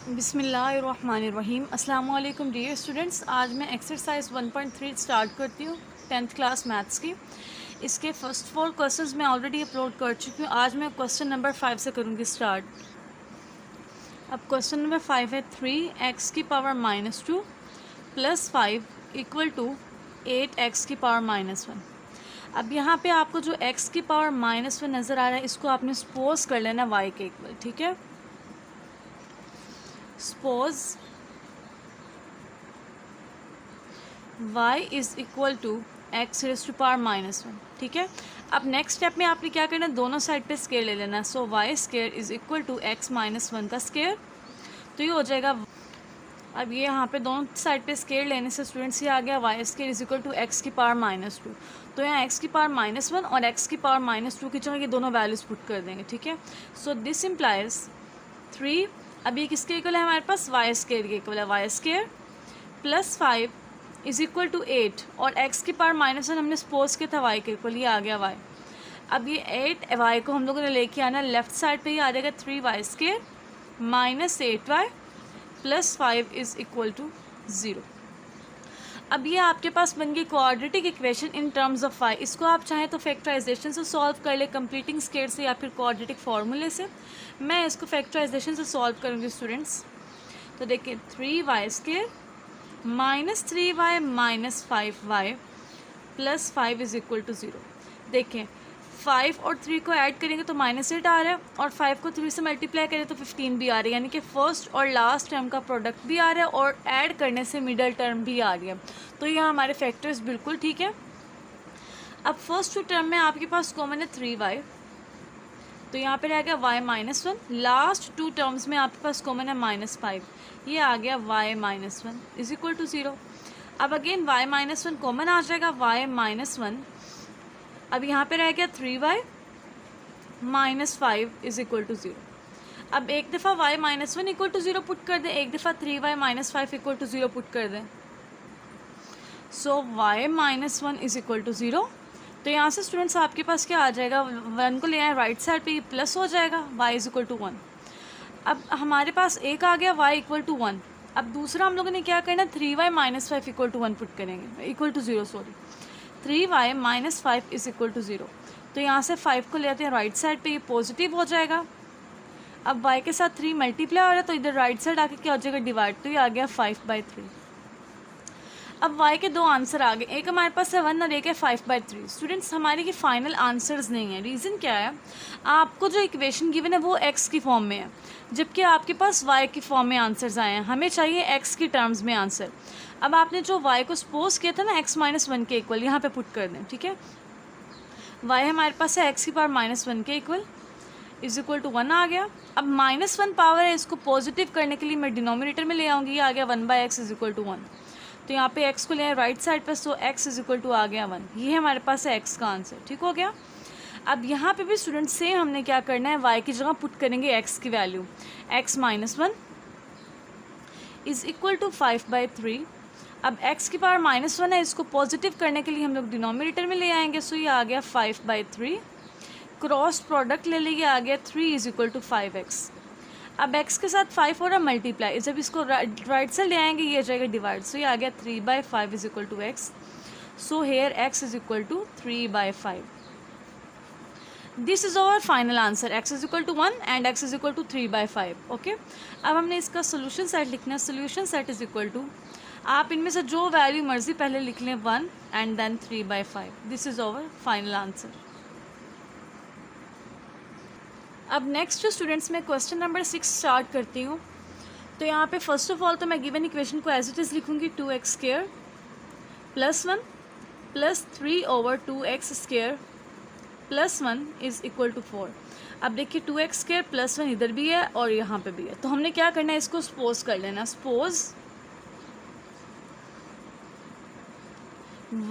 बिस्मिल्लाहिर्रहमानिर्रहीम। अस्सलाम वालेकुम डियर स्टूडेंट्स। आज मैं एक्सरसाइज 1.3 स्टार्ट करती हूँ 10th क्लास मैथ्स की। इसके फर्स्ट 4 क्वेश्चंस मैं ऑलरेडी अपलोड कर चुकी हूँ। आज मैं क्वेश्चन नंबर 5 से करूँगी स्टार्ट। अब क्वेश्चन नंबर 5 है 3x⁻² + 5 = 8x⁻⁻1। अब यहाँ पे आपको जो x⁻⁻1 नज़र आ रहा है इसको आपने सपोज कर लेना y के इक्वल, ठीक है। सपोज y = x⁻⁻1, ठीक है। अब नेक्स्ट स्टेप में आपने क्या करना है, दोनों साइड पे स्केयर ले लेना है। सो y² = x-1 का स्केयर, तो ये हो जाएगा। अब ये यहाँ पे दोनों साइड पे स्केयर लेने से स्टूडेंट्स ये आ गया y² = x⁻²। तो यहाँ x⁻1 और x⁻² की जगह ये दोनों वैल्यूज़ पुट कर देंगे, ठीक है। सो दिस इम्प्लाइज 3, अब ये किसके इक्वल है हमारे पास, y² के इक्वल है। y² + 5 = 8 और x⁻1 हमने सपोज किया था y के इक्वल, ये आ गया y। अब ये 8y को हम लोगों ने लेके आना लेफ्ट साइड पे, ये आ जाएगा 3y² - 8y + 5 = 0। अब ये आपके पास बन गई quadratic equation in terms of y। इसको आप चाहें तो फैक्टराइजेशन से सॉल्व कर ले, कंप्लीटिंग स्केयर से, या फिर क्वाड्रेटिक फार्मूले से। मैं इसको फैक्टराइजेशन से सॉल्व करूँगी स्टूडेंट्स। तो देखिए 3y² - 3y - 5y + 5 = 0। देखें 5 और 3 को ऐड करेंगे तो -8 आ रहा है, और 5 को 3 से मल्टीप्लाई करें तो 15 भी आ रही है, यानी कि फर्स्ट और लास्ट टर्म का प्रोडक्ट भी आ रहा है और ऐड करने से मिडल टर्म भी आ रही है। तो यहाँ हमारे फैक्टर्स बिल्कुल ठीक है। अब फर्स्ट 2 टर्म में आपके पास कॉमन है 3y, तो यहाँ पे रह गया y-1। लास्ट 2 टर्म्स में आपके पास कॉमन है -5, ये आ गया y-1 = 0। अब अगेन y-1 कॉमन आ जाएगा, y-1। अब यहाँ पे रह गया 3y - 5 = 0। अब एक दफ़ा y-1 = 0 पुट कर दें, एक दफ़ा 3y - 5 = 0 पुट कर दें। सो y-1 = 0। तो यहाँ से स्टूडेंट्स आपके पास क्या आ जाएगा, 1 को ले आए राइट साइड पे, ये प्लस हो जाएगा, y = 1। अब हमारे पास एक आ गया y = 1। अब दूसरा हम लोगों ने क्या करना, 3y - 5 = 1 पुट करेंगे, =0 सॉरी, 3y - 5 = 0। तो यहाँ से 5 को ले आते हैं राइट साइड पे, ये पॉजिटिव हो जाएगा। अब y के साथ 3 मल्टीप्लाई हो रहा है तो इधर राइट साइड आके क्या हो जाएगा, डिवाइड, तो ये आ गया 5/3। अब y के 2 आंसर आ गए, एक हमारे पास है 1 और एक है 5/3। स्टूडेंट्स हमारे की फाइनल आंसर्स नहीं है। रीज़न क्या है, आपको जो इक्वेशन गिवन है वो x की फॉर्म में है, जबकि आपके पास y की फॉर्म में आंसर्स आए हैं। हमें चाहिए x की टर्म्स में आंसर। अब आपने जो y को सपोज किया था ना x-1 के इक्वल, यहाँ पे पुट कर दें, ठीक है। y हमारे पास है x⁻1 के इक्वल = 1 आ गया। अब -1 पावर है, इसको पॉजिटिव करने के लिए मैं डिनोमिनेटर में ले आऊँगी, ये आ गया 1/x = 1। तो यहाँ पे x को ले आए राइट साइड पर, सो x = आ गया 1। ये हमारे पास है x का आंसर, ठीक हो गया। अब यहाँ पे भी स्टूडेंट सेम हमने क्या करना है, y की जगह पुट करेंगे x की वैल्यू, x-1 = 5/3। अब x⁻1 है, इसको पॉजिटिव करने के लिए हम लोग डिनोमिनेटर में ले आएंगे, सो ये आ गया 5/3। क्रॉस प्रोडक्ट ले लेंगे, आ गया 3 = 5x। अब x के साथ 5 हो रहा मल्टीप्लाई, जब इसको राइट से ले आएंगे ये जाएगा डिवाइड, सो ये आ गया 3/5 = x। So here x = 3/5। This is our final answer, x = 1 एंड x = 3/5। ओके, अब हमने इसका सोल्यूशन सेट लिखना है। सोल्यूशन सेट = आप इनमें से जो वैल्यू मर्जी पहले लिख लें, 1 and then 3/5। This is our final answer. अब नेक्स्ट स्टूडेंट्स मैं क्वेश्चन नंबर 6 स्टार्ट करती हूँ। तो यहाँ पे फर्स्ट ऑफ ऑल तो मैं गिवन इक्वेशन को एज इट इज़ लिखूँगी, 2x² + 1 + 3/2x² + 1 = 4। अब देखिए 2x² + 1 इधर भी है और यहाँ पे भी है, तो हमने क्या करना है, इसको सपोज कर लेना। Suppose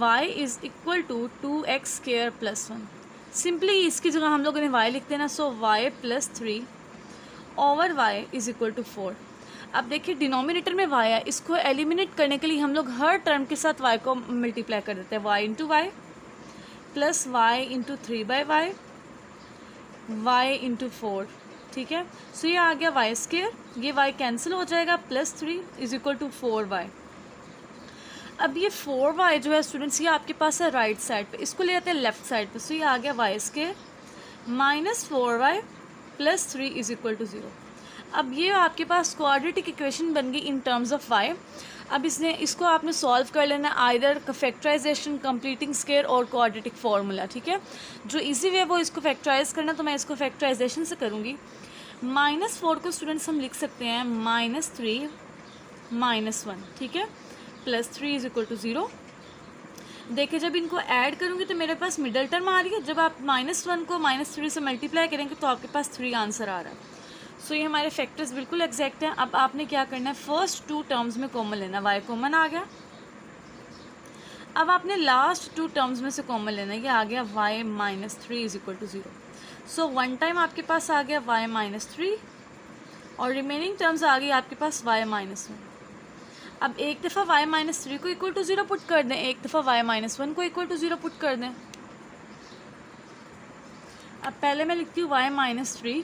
y = 2x² + 1। सिंपली इसकी जगह हम लोगों ने y लिख देना, सो y + 3/y = 4। अब देखिए डिनोमिनेटर में y है, इसको एलिमिनेट करने के लिए हम लोग हर टर्म के साथ y को मल्टीप्लाई कर देते हैं, y × y + y × 3/y y × 4 ठीक है। सो ये आ गया वाई स्केयर, ये वाई कैंसिल हो जाएगा, +3 इज इक्वल टू 4y। अब ये 4y जो है स्टूडेंट्स ये आपके पास है राइट साइड पे, इसको ले आते हैं लेफ्ट साइड पे। सो ये आ गया y square -4y + 3 is equal to 0। अब ये आपके पास क्वाड्रेटिक इक्वेशन बन गई इन टर्म्स ऑफ y। अब इसको आपने सॉल्व कर लेना है आइदर फैक्टराइजेशन, कंप्लीटिंग स्केयर और क्वाड्रेटिक फार्मूला, ठीक है। जो इजी वे वो इसको फैक्टराइज करना, तो मैं इसको फैक्टराइजेशन से करूँगी। -4 को स्टूडेंट्स हम लिख सकते हैं -3 -1, ठीक है, +3 इज इक्वल टू 0। देखिए जब इनको ऐड करूँगी तो मेरे पास मिडल टर्म आ रही है, जब आप -1 को -3 से मल्टीप्लाई करेंगे तो आपके पास 3 आंसर आ रहा है। सो ये हमारे फैक्टर्स बिल्कुल एग्जैक्ट हैं। अब आपने क्या करना है, फर्स्ट 2 टर्म्स में कॉमन लेना, y कॉमन आ गया। अब आपने लास्ट 2 टर्म्स में से कॉमन लेना है, ये आ गया y -3 is equal to 0। So 1 time आपके पास आ गया y -3 और रिमेनिंग टर्म्स आ गई आपके पास y -1। अब एक दफ़ा y -3 को इक्वल टू 0 पुट कर दें, एक दफ़ा y -1 को इक्वल टू 0 पुट कर दें। अब पहले मैं लिखती हूँ y -3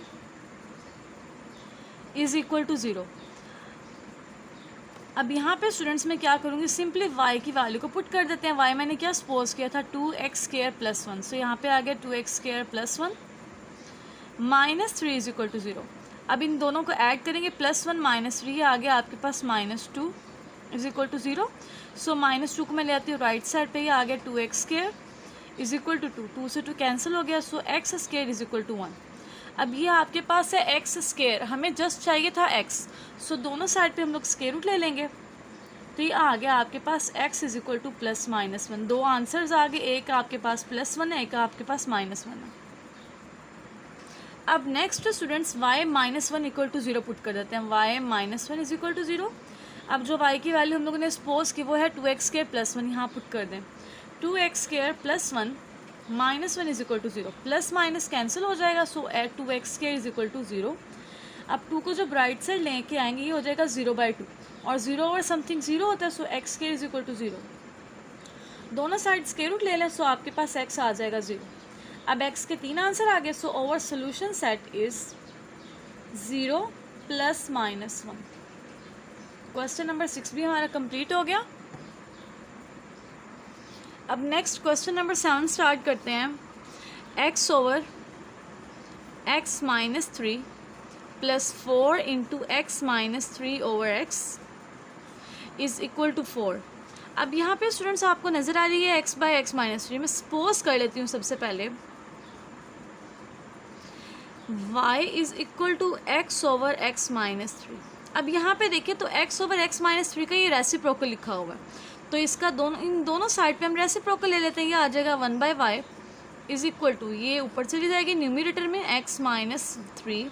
इज़ इक्वल टू 0। अब यहाँ पे स्टूडेंट्स मैं क्या करूँगी, सिंपली y की वैल्यू को पुट कर देते हैं। y मैंने क्या सपोज किया था, 2x² + 1। सो यहाँ पे आ गया 2x² + 1 -3 इज इक्वल टू 0। अब इन दोनों को ऐड करेंगे, +1 -3 आ गया आपके पास -2 इज इक्वल टू 0। सो -2 को मैं ले आती हूँ राइट साइड पे, ये आ गया 2x² इज इक्वल टू 2, 2 से 2 कैंसिल हो गया। सो x² इज इक्वल टू 1। अब ये आपके पास है x², हमें जस्ट चाहिए था x। सो दोनों साइड पे हम लोग स्क्वायर रूट ले लेंगे, तो ये आ गया आपके पास x is equal to +-1। 2 answers आ गए, एक आपके पास +1 है, एक आपके पास -1 है। अब next students y -1 equal to 0 put कर देते हैं, y -1 इज इक्वल टू 0। अब जो y की वैल्यू हम लोगों ने सपोज की वो है 2x² + 1, यहाँ पुट कर दें 2x² + 1 -1 is equal to 0, plus minus cancel हो जाएगा। So 2x² is equal to 0। अब 2 को जब राइट साइड लेके आएंगे ये हो जाएगा 0/2 और 0 ओवर समथिंग 0 होता है। सो x² इज इक्वल टू 0। दोनों साइड स्क्वायर रूट ले लें, सो आपके पास x आ जाएगा 0। अब x के 3 आंसर आ गए। सो our solution set is 0 + -1। Question number 6 भी हमारा कंप्लीट हो गया। अब नेक्स्ट क्वेश्चन नंबर 7 स्टार्ट करते हैं। x over x -3 + 4 × x -3 over x is equal to 4। अब यहाँ पे स्टूडेंट्स आपको नज़र आ रही है x/x -3। मैं सपोज कर लेती हूँ सबसे पहले y is equal to x over x -3। अब यहाँ पे देखिए तो x ओवर x -3 का ये रेसिप्रोकल लिखा हुआ है, तो इसका इन दोनों साइड पे हम रेसिप्रोकल ले लेते हैं। ये आ जाएगा 1/y इज़ इक्वल टू, ये ऊपर चली जाएगी न्यूमरेटर में x -3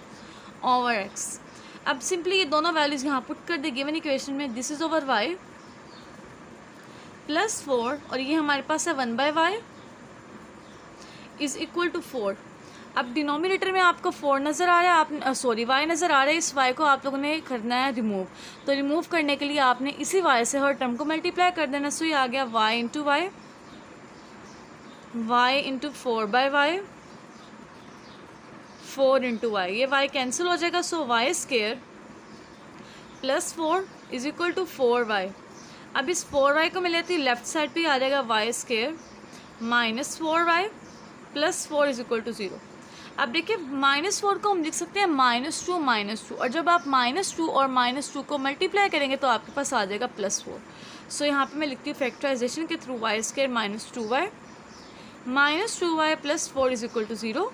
ओवर x। अब सिंपली ये दोनों वैल्यूज़ यहाँ पुट कर दे गिवन इक्वेशन में। दिस इज़ ओवर y +4 और ये हमारे पास है 1/y इज़ इक्वल टू 4। अब डिनोमिनेटर में आपको 4 नज़र आ रहा है, आप सॉरी y नज़र आ रहा है। इस y को आप लोगों ने करना है रिमूव, तो रिमूव करने के लिए आपने इसी y से हर टर्म को मल्टीप्लाई कर देना। सो ये आ गया y × y 4/y 4 × y, ये y कैंसिल हो जाएगा। So y² +4 is equal to 4y। अब इस 4y को मैं लेती हूँ लेफ्ट साइड पे, आ जाएगा y² -4y + 4 is equal to 0। अब देखिए -4 को हम लिख सकते हैं -2 और जब आप -2 और -2 को मल्टीप्लाई करेंगे तो आपके पास आ जाएगा +4। सो यहाँ पे मैं लिखती हूँ फैक्टराइजेशन के through y² -2y + 4 is equal to 0।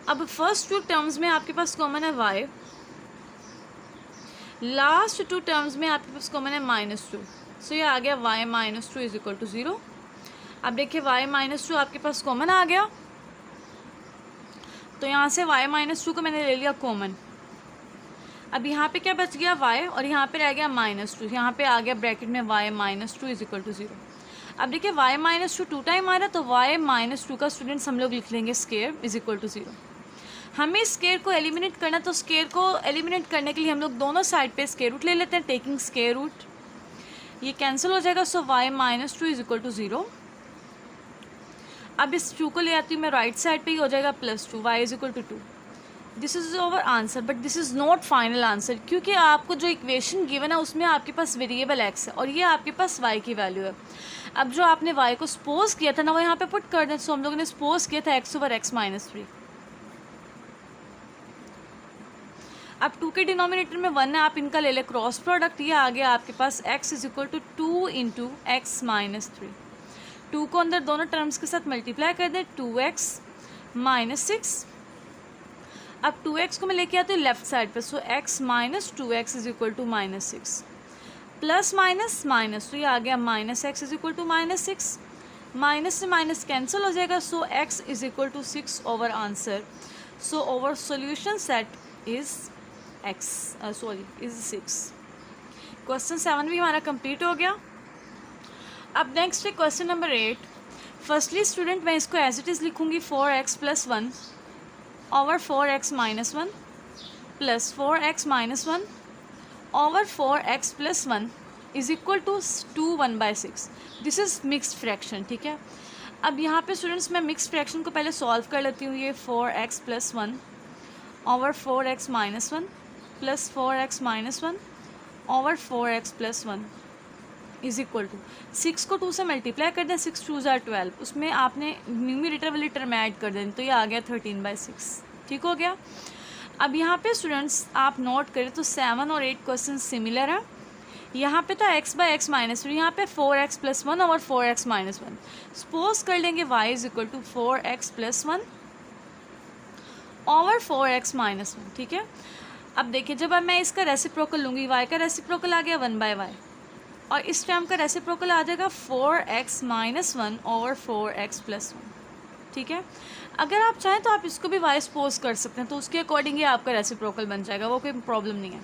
अब फर्स्ट 2 टर्म्स में आपके पास कॉमन है y, लास्ट 2 टर्म्स में आपके पास कॉमन है -2। सो ये आ गया y -2 इज इक्वल टू 0। अब देखिए y -2 आपके पास कॉमन आ गया, तो यहाँ से y -2 को मैंने ले लिया कॉमन। अब यहाँ पे क्या बच गया y और यहाँ पे रह गया -2, यहाँ पे आ गया ब्रैकेट में y -2 इज इक्वल टू 0। अब देखिए y -2 2 टाइम आ रहा है, तो y -2 का स्टूडेंट्स हम लोग लिख लेंगे स्क्वायर इज इक्वल टू 0। हमें स्क्वायर को एलिमिनेट करना, तो स्क्वायर को एलिमिनेट करने के लिए हम लोग दोनों साइड पे स्क्वायर रूट ले लेते हैं, टेकिंग स्क्वायर रूट। ये कैंसिल हो जाएगा। So y -2 is equal to 0। अब इस 2 को ले आती हूँ मैं राइट साइड पे, ही हो जाएगा +2, y is equal to 2। This is our answer, but this is not final answer, क्योंकि आपको जो इक्वेशन गिवन है उसमें आपके पास वेरिएबल एक्स है और ये आपके पास वाई की वैल्यू है। अब जो आपने वाई को सपोज किया था ना वो यहाँ पे पुट कर दें। सो हम लोगों ने सपोज किया था एक्स ओवर एक्स माइनस 3। अब 2 के डिनोमिनेटर में 1 है, आप इनका ले लें क्रॉस प्रोडक्ट, ये आ गया आपके पास x is equal to 2 into x minus 3। 2 को अंदर दोनों टर्म्स के साथ मल्टीप्लाई कर दें, 2x माइनस 6। अब 2x को मैं लेके आती हूँ लेफ्ट साइड पे, so x minus 2x is equal to minus 6 plus minus minus, तो ये आ गया minus x is equal to minus 6। Minus से माइनस कैंसिल हो जाएगा, so x is equal to 6 our answer. So our solution set is x is 6। Question 7 भी हमारा complete हो गया। अब नेक्स्ट है क्वेश्चन नंबर 8। फर्स्टली स्टूडेंट मैं इसको एज इट इज़ लिखूँगी 4x plus 1 over 4x minus 1 plus 4x minus 1 over 4x plus 1 is equal to 2 1/6। This is mixed fraction, ठीक है। अब यहाँ पे स्टूडेंट्स मैं मिक्सड फ्रैक्शन को पहले सॉल्व कर लेती हूँ। ये 4x plus 1 over 4x minus 1 plus 4x minus 1 over 4x plus 1 is equal to 6 को 2 से मल्टीप्लाई कर दें, 6 2 ज़ार 12, उसमें आपने न्यूमरेटर वाली टर्म ऐड कर दें, तो ये आ गया 13/6। ठीक हो गया। अब यहाँ पे स्टूडेंट्स आप नोट करें तो 7 और 8 क्वेश्चन सिमिलर हैं। यहाँ पे था x बाई एक्स माइनस 3, यहाँ पे 4x plus 1 over 4x minus 1। Suppose कर लेंगे y is equal to 4x plus 1 over 4x minus 1, ठीक है। अब देखिए जब अब मैं इसका रेसिप्रोकल लूँगी, y का रेसिप्रोकल आ गया 1/y और इस टर्म का रेसिप्रोकल आ जाएगा 4x minus 1 over 4x plus 1, ठीक है। अगर आप चाहें तो आप इसको भी y सपोज कर सकते हैं, तो उसके अकॉर्डिंग ही आपका रेसिप्रोकल बन जाएगा, वो कोई प्रॉब्लम नहीं है।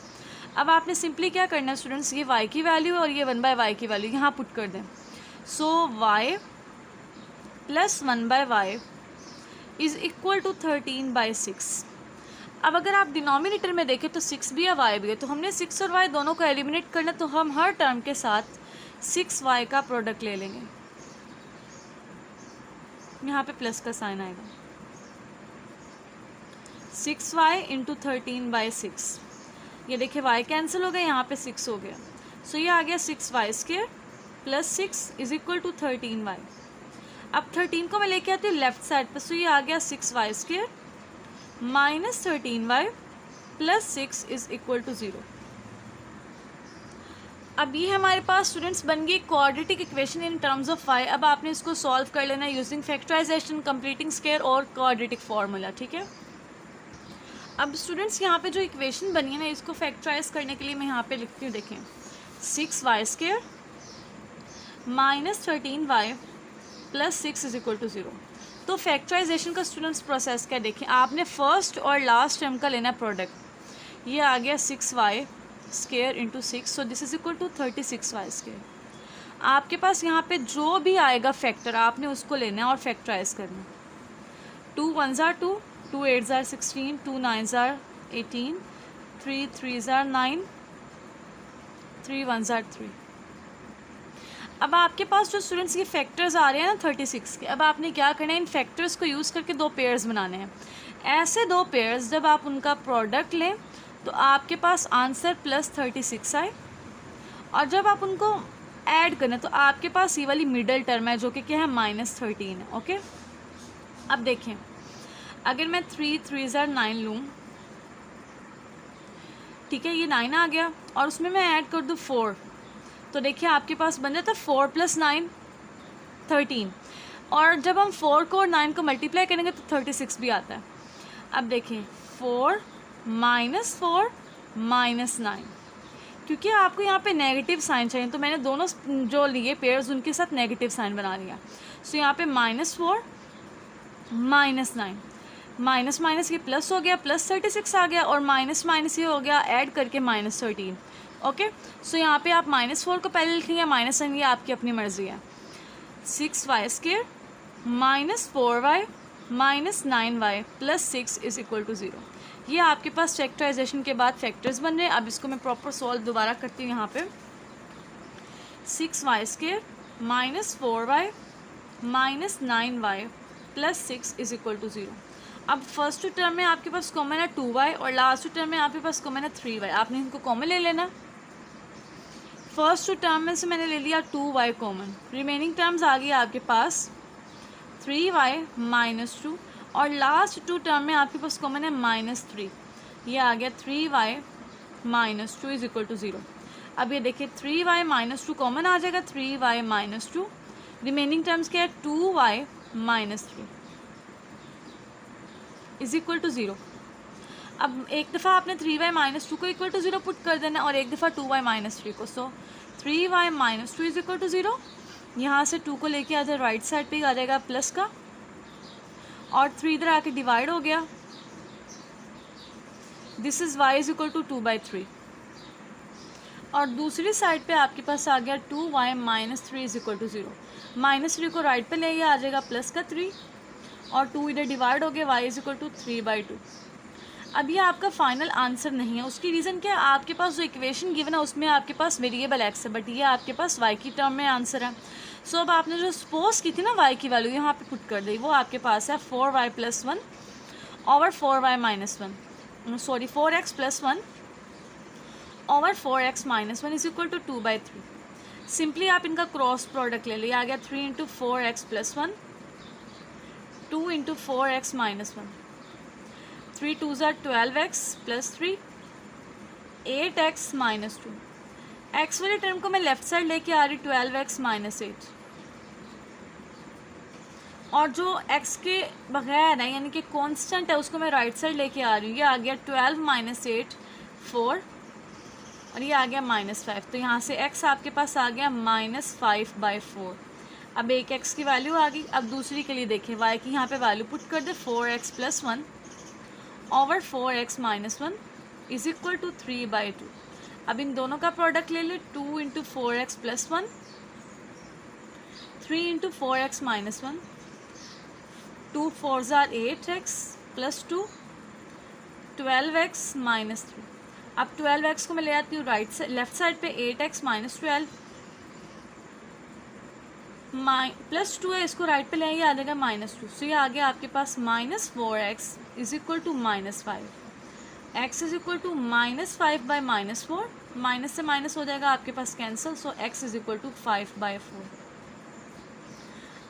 अब आपने सिंपली क्या करना है स्टूडेंट्स, ये y की वैल्यू और ये 1/y की वैल्यू यहाँ पुट कर दें। So y plus 1/y is equal to 13/6। अब अगर आप डिनोमिनेटर में देखें तो 6 भी है y भी है, तो हमने 6 और y दोनों को एलिमिनेट करना, तो हम हर टर्म के साथ 6y का प्रोडक्ट ले लेंगे। यहाँ पे प्लस का साइन आएगा, 6y इंटू 13/6। ये देखिए y कैंसिल हो गया, यहाँ पे 6 हो गया, सो ये आ गया 6y square plus 6 is equal to 13y। अब 13 को मैं लेके आती हूँ लेफ्ट साइड पर, सो ये आ गया 6y square minus 13y plus 6 is equal to 0। अब ये हमारे पास स्टूडेंट्स बन गई quadratic equation in terms of y। अब आपने इसको सॉल्व कर लेना यूजिंग फैक्टराइजेशन, कंप्लीटिंग स्क्वायर और क्वाड्रेटिक फार्मूला, ठीक है। अब स्टूडेंट्स यहाँ पे जो इक्वेशन बनी है ना, इसको फैक्टराइज करने के लिए मैं यहाँ पे लिखती हूँ, देखें 6y square minus 13y plus 6 is equal to 0। तो फैक्टराइजेशन का स्टूडेंट्स प्रोसेस क्या देखें, आपने फर्स्ट और लास्ट टर्म का लेना प्रोडक्ट। ये आ गया 6y square into 6, so this is equal to 36y square. आपके पास यहाँ पे जो भी आएगा फैक्टर आपने उसको लेना है और फैक्टराइज करना। 2 1 ज़ार 2, 2 8 ज़ार 16, 2 9 ज़ार 18, 3 3 ज़ार 9, 3 1 ज़ार 3। अब आपके पास जो स्टूडेंट्स ये फैक्टर्स आ रहे हैं ना 36 के, अब आपने क्या करना है, इन फैक्टर्स को यूज़ करके 2 पेयर्स बनाने हैं। ऐसे 2 पेयर्स जब आप उनका प्रोडक्ट लें तो आपके पास आंसर प्लस 36 आए, और जब आप उनको ऐड करें तो आपके पास ये वाली मिडल टर्म है जो कि क्या है माइनस 13 है। ओके, अब देखें अगर मैं 3 3 ज़ार 9 लूँ, ठीक है, ये 9 आ गया और उसमें मैं ऐड कर दूँ 4, तो देखिए आपके पास बन जाता है 4 प्लस 9 13, और जब हम 4 को और 9 को मल्टीप्लाई करेंगे तो 36 भी आता है। अब देखें 4 माइनस 4 माइनस 9, क्योंकि आपको यहाँ पे नेगेटिव साइन चाहिए तो मैंने दोनों जो लिए पेयर्स उनके साथ नेगेटिव साइन बना लिया। सो यहाँ पे -4 माइनस 9, माइनस माइनस ये प्लस हो गया, प्लस 36 आ गया, और माइनस माइनस ये हो गया ऐड करके माइनस 13। ओके, सो यहाँ पे आप -4 को पहले लिखेंगे, माइनस ये आपकी अपनी मर्जी है। 6y square minus 4y minus 9y plus 6 is equal to 0। ये आपके पास फैक्टराइजेशन के बाद फैक्टर्स बन रहे हैं। अब इसको मैं प्रॉपर सॉल्व दोबारा करती हूँ। यहाँ पे 6y square minus 4y minus 9y plus 6 is equal to 0। अब फर्स्ट टर्म में आपके पास कॉमन है 2y और लास्ट टर्म में आपके पास कॉमन है 3y। आपने इनको कॉमन ले लेना। फर्स्ट टर्म में से मैंने ले लिया 2y कॉमन, रिमेनिंग टर्म्स आ गई आपके पास 3y माइनस 2 और लास्ट 2 टर्म में आपके पास कॉमन है -3। ये आ गया 3y minus 2 is equal to 0। अब ये देखिए 3y माइनस 2 कॉमन आ जाएगा, 3y माइनस 2, रिमेनिंग टर्म्स क्या है 2y minus 3 is equal to 0। अब एक दफ़ा आपने 3y माइनस 2 को इक्वल टू 0 पुट कर देना और एक दफ़ा 2y माइनस 3 को। So 3y minus 2 is equal to 0। यहाँ से 2 को लेके आ जाए राइट साइड पे आ जाएगा प्लस का और 3 इधर आके डिवाइड हो गया। This is y is equal to 2/3 और दूसरी साइड पे आपके पास आ गया 2y minus 3 is equal to 0। -3 को राइट पे ले आ जाएगा प्लस का 3 और 2 इधर डिवाइड हो गया, y इज इक्वल टू 3/2। अब ये आपका फाइनल आंसर नहीं है। उसकी रीज़न क्या है, आपके पास जो इक्वेशन गिवन है उसमें आपके पास वेरिएबल x है, बट ये आपके पास y की टर्म में आंसर है। सो अब आपने जो सपोज की थी ना y की वैल्यू यहाँ पे पुट कर दी, वो आपके पास है 4y plus 1 over 4y minus 1, sorry 4x plus 1 over 4x minus 1 is equal to 2/3। Simply आप इनका क्रॉस प्रोडक्ट ले लिया, आ गया 3 into 4x plus 1, 2 into 4x minus 1, 3 2s are 12x plus 3, 8x minus 2। x वाले टर्म को मैं left side लेके आ रही 12x माइनस 8 और जो x के बगैर है यानी कि कांस्टेंट है उसको मैं राइट साइड लेके आ रही हूँ। ये आ गया 12 माइनस 8 4 और ये आ गया -5। तो यहाँ से x आपके पास आ गया -5/4। अब एक x की वैल्यू आ गई। अब दूसरी के लिए देखें, y की यहाँ पे वैल्यू पुट कर दे 4x plus 1 over 4x minus 1 is equal to 3/2। अब इन दोनों का प्रोडक्ट ले ले, 2 into 4x plus 1, 3 into 4x minus 1, 2 4s are 8x plus 2, 12x minus 3। अब 12x को मैं ले आती हूँ राइट साइड लेफ्ट साइड पे, 8x माइनस 12 प्लस 2 है, इसको राइट पे ले आइए, आ जाएगा -2। सो ये आ गया आपके पास -4x is equal to -5। x is equal to -5/-4, minus से माइनस हो जाएगा आपके पास cancel. So x is equal to 5/4।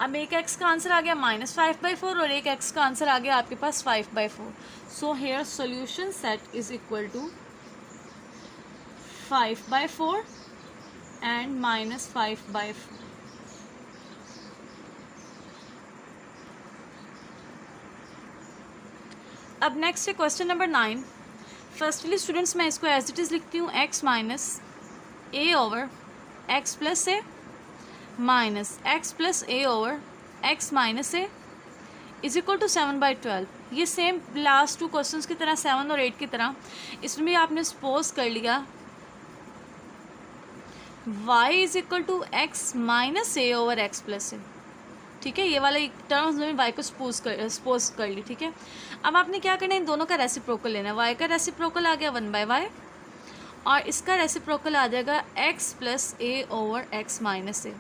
अब एक x का आंसर आ गया -5/4 और एक x का आंसर आ गया आपके पास 5/4। So here solution set is equal to 5/4 and -5/4। अब नेक्स्ट है क्वेश्चन नंबर 9। फर्स्टली स्टूडेंट्स मैं इसको एज इट इज़ लिखती हूँ, x minus a over x plus a minus x plus a over x minus a is equal to 7/12। ये same last 2 questions की तरह 7 और 8 की तरह इसमें भी आपने सपोज कर लिया y is equal to x minus a over x plus a। ठीक है, ये वाला एक टर्म्स में y को सपोज कर ली। ठीक है, अब आपने क्या करना है, इन दोनों का रेसिप्रोकल लेना है। y का रेसिप्रोकल आ गया 1/y और इसका रेसिप्रोकल आ जाएगा x plus a over x minus a।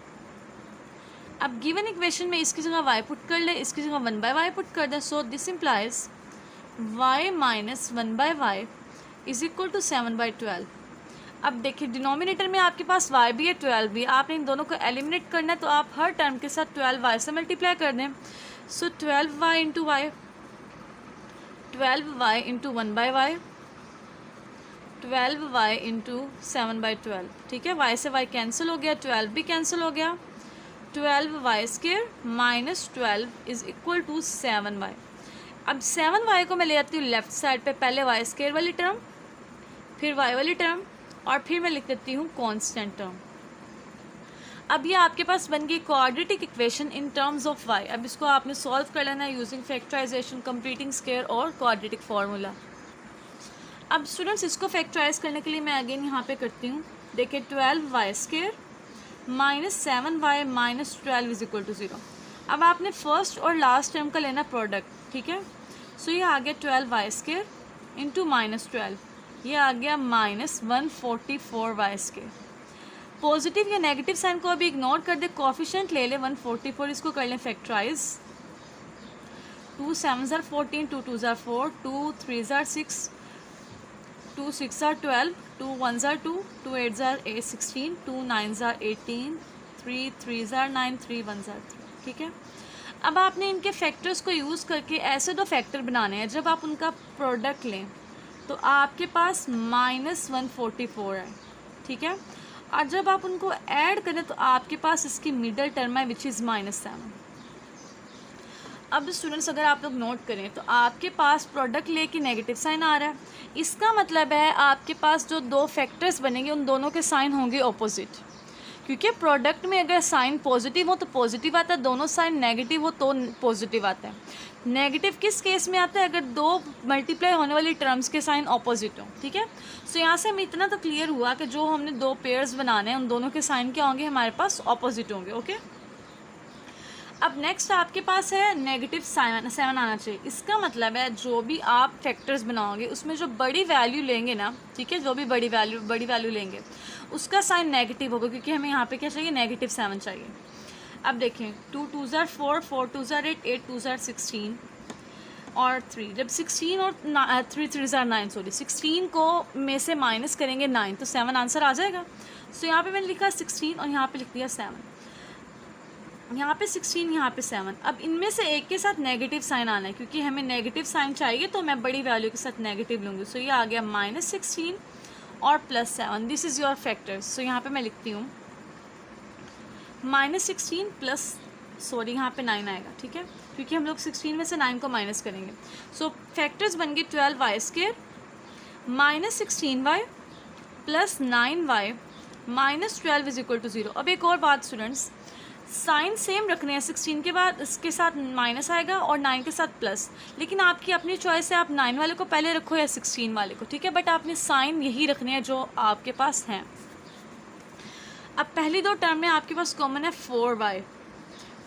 अब गिवन इक्वेशन में इसकी जगह y पुट कर ले, इसकी जगह 1/y पुट कर दें। So this implies y minus 1/y is equal to 7/12। अब देखिए डिनोमिनेटर में आपके पास y भी है 12 भी, आपने इन दोनों को एलिमिनेट करना है तो आप हर टर्म के साथ 12y से मल्टीप्लाई कर दें। So 12y into y, 12y into 1/y, 12y into 7/12। ठीक है, y से y कैंसिल हो गया, 12 भी कैंसिल हो गया, 12y square minus 12 is equal to 7y। अब 7y को मैं ले आती हूँ लेफ्ट साइड पे, पहले y स्क्वायर वाली टर्म, फिर y वाली टर्म और फिर मैं लिख देती हूँ कांस्टेंट टर्म। अब ये आपके पास बन गई quadratic equation in terms of y। अब इसको आपने सॉल्व कर लेना है यूजिंग फैक्टराइजेशन, कंप्लीटिंग स्क्वायर और क्वाड्रेटिक फार्मूला। अब स्टूडेंट्स इसको फैक्टराइज करने के लिए मैं अगेन यहाँ पे करती हूँ। देखिए 12y square minus 7y minus 12 is equal to 0। अब आपने फर्स्ट और लास्ट टर्म का लेना प्रोडक्ट। ठीक है, सो ये आ गया 12y स्क्वायर इंटू -12, ये आ गया -144y स्क्वायर। पॉजिटिव या नेगेटिव साइन को अभी इग्नोर कर दे, कोफिशिएंट ले ले 144, इसको कर लें factorise. 2 7s are 14, 2 2s are 4, 2 3s are 6, 2 6 are 12, 2 1s are 2, 2 8s are 16, 2 9s are 18, 3 3s are 9, 3 1s are 3। ठीक है, अब आपने इनके फैक्टर्स को यूज़ करके ऐसे दो फैक्टर बनाने हैं, जब आप उनका प्रोडक्ट लें तो आपके पास -144 है। ठीक है, और जब आप उनको ऐड करें तो आपके पास इसकी मिडल टर्म है विच इज़ -7। अब स्टूडेंट्स अगर आप लोग नोट करें तो आपके पास प्रोडक्ट लेके नेगेटिव साइन आ रहा है, इसका मतलब है आपके पास जो दो फैक्टर्स बनेंगे उन दोनों के साइन होंगे ऑपोजिट, क्योंकि प्रोडक्ट में अगर साइन पॉजिटिव हो तो पॉजिटिव आता है, दोनों साइन नेगेटिव हो तो पॉजिटिव आता है। नेगेटिव किस केस में आता है? अगर दो मल्टीप्लाई होने वाली टर्म्स के साइन ऑपोजिट हो। ठीक है, सो यहाँ से हमें इतना तो क्लियर हुआ कि जो हमने दो पेयर्स बनाने हैं उन दोनों के साइन क्या होंगे? हमारे पास ऑपोजिट होंगे। ओके, अब नेक्स्ट आपके पास है -7 आना चाहिए। इसका मतलब है जो भी आप फैक्टर्स बनाओगे उसमें जो बड़ी वैल्यू लेंगे ना, ठीक है, जो भी बड़ी वैल्यू लेंगे उसका साइन नेगेटिव होगा, क्योंकि हमें यहाँ पे क्या चाहिए? -7 चाहिए। अब देखें 2 2s are 4, 4 2s are 8, 8 2s are 16 और 3। जब 16 और 3 3s are 9, सॉरी 16 को में से माइनस करेंगे 9 तो 7 आंसर आ जाएगा। सो यहाँ पे मैंने लिखा 16 और यहाँ पे लिख दिया 7, यहाँ पे 16 यहाँ पे 7। अब इनमें से एक के साथ नेगेटिव साइन आना है, क्योंकि हमें नेगेटिव साइन चाहिए तो मैं बड़ी वैल्यू के साथ नेगेटिव लूँगी। सो ये आ गया -16 और +7। This is your factors. So यहाँ पे मैं लिखती हूँ -16 प्लस, सॉरी यहाँ पे 9 आएगा। ठीक है, क्योंकि हम लोग 16 में से 9 को माइनस करेंगे। सो फैक्टर्स बन गए 12y² -16y plus 9y -12 is equal to 0। अब एक और बात स्टूडेंट्स, साइन सेम रखने हैं, 16 के बाद इसके साथ माइनस आएगा और 9 के साथ प्लस, लेकिन आपकी अपनी चॉइस है, आप 9 वाले को पहले रखो या 16 वाले को। ठीक है, बट आपने साइन यही रखने हैं जो आपके पास हैं। अब पहली दो टर्म में आपके पास कॉमन है 4y,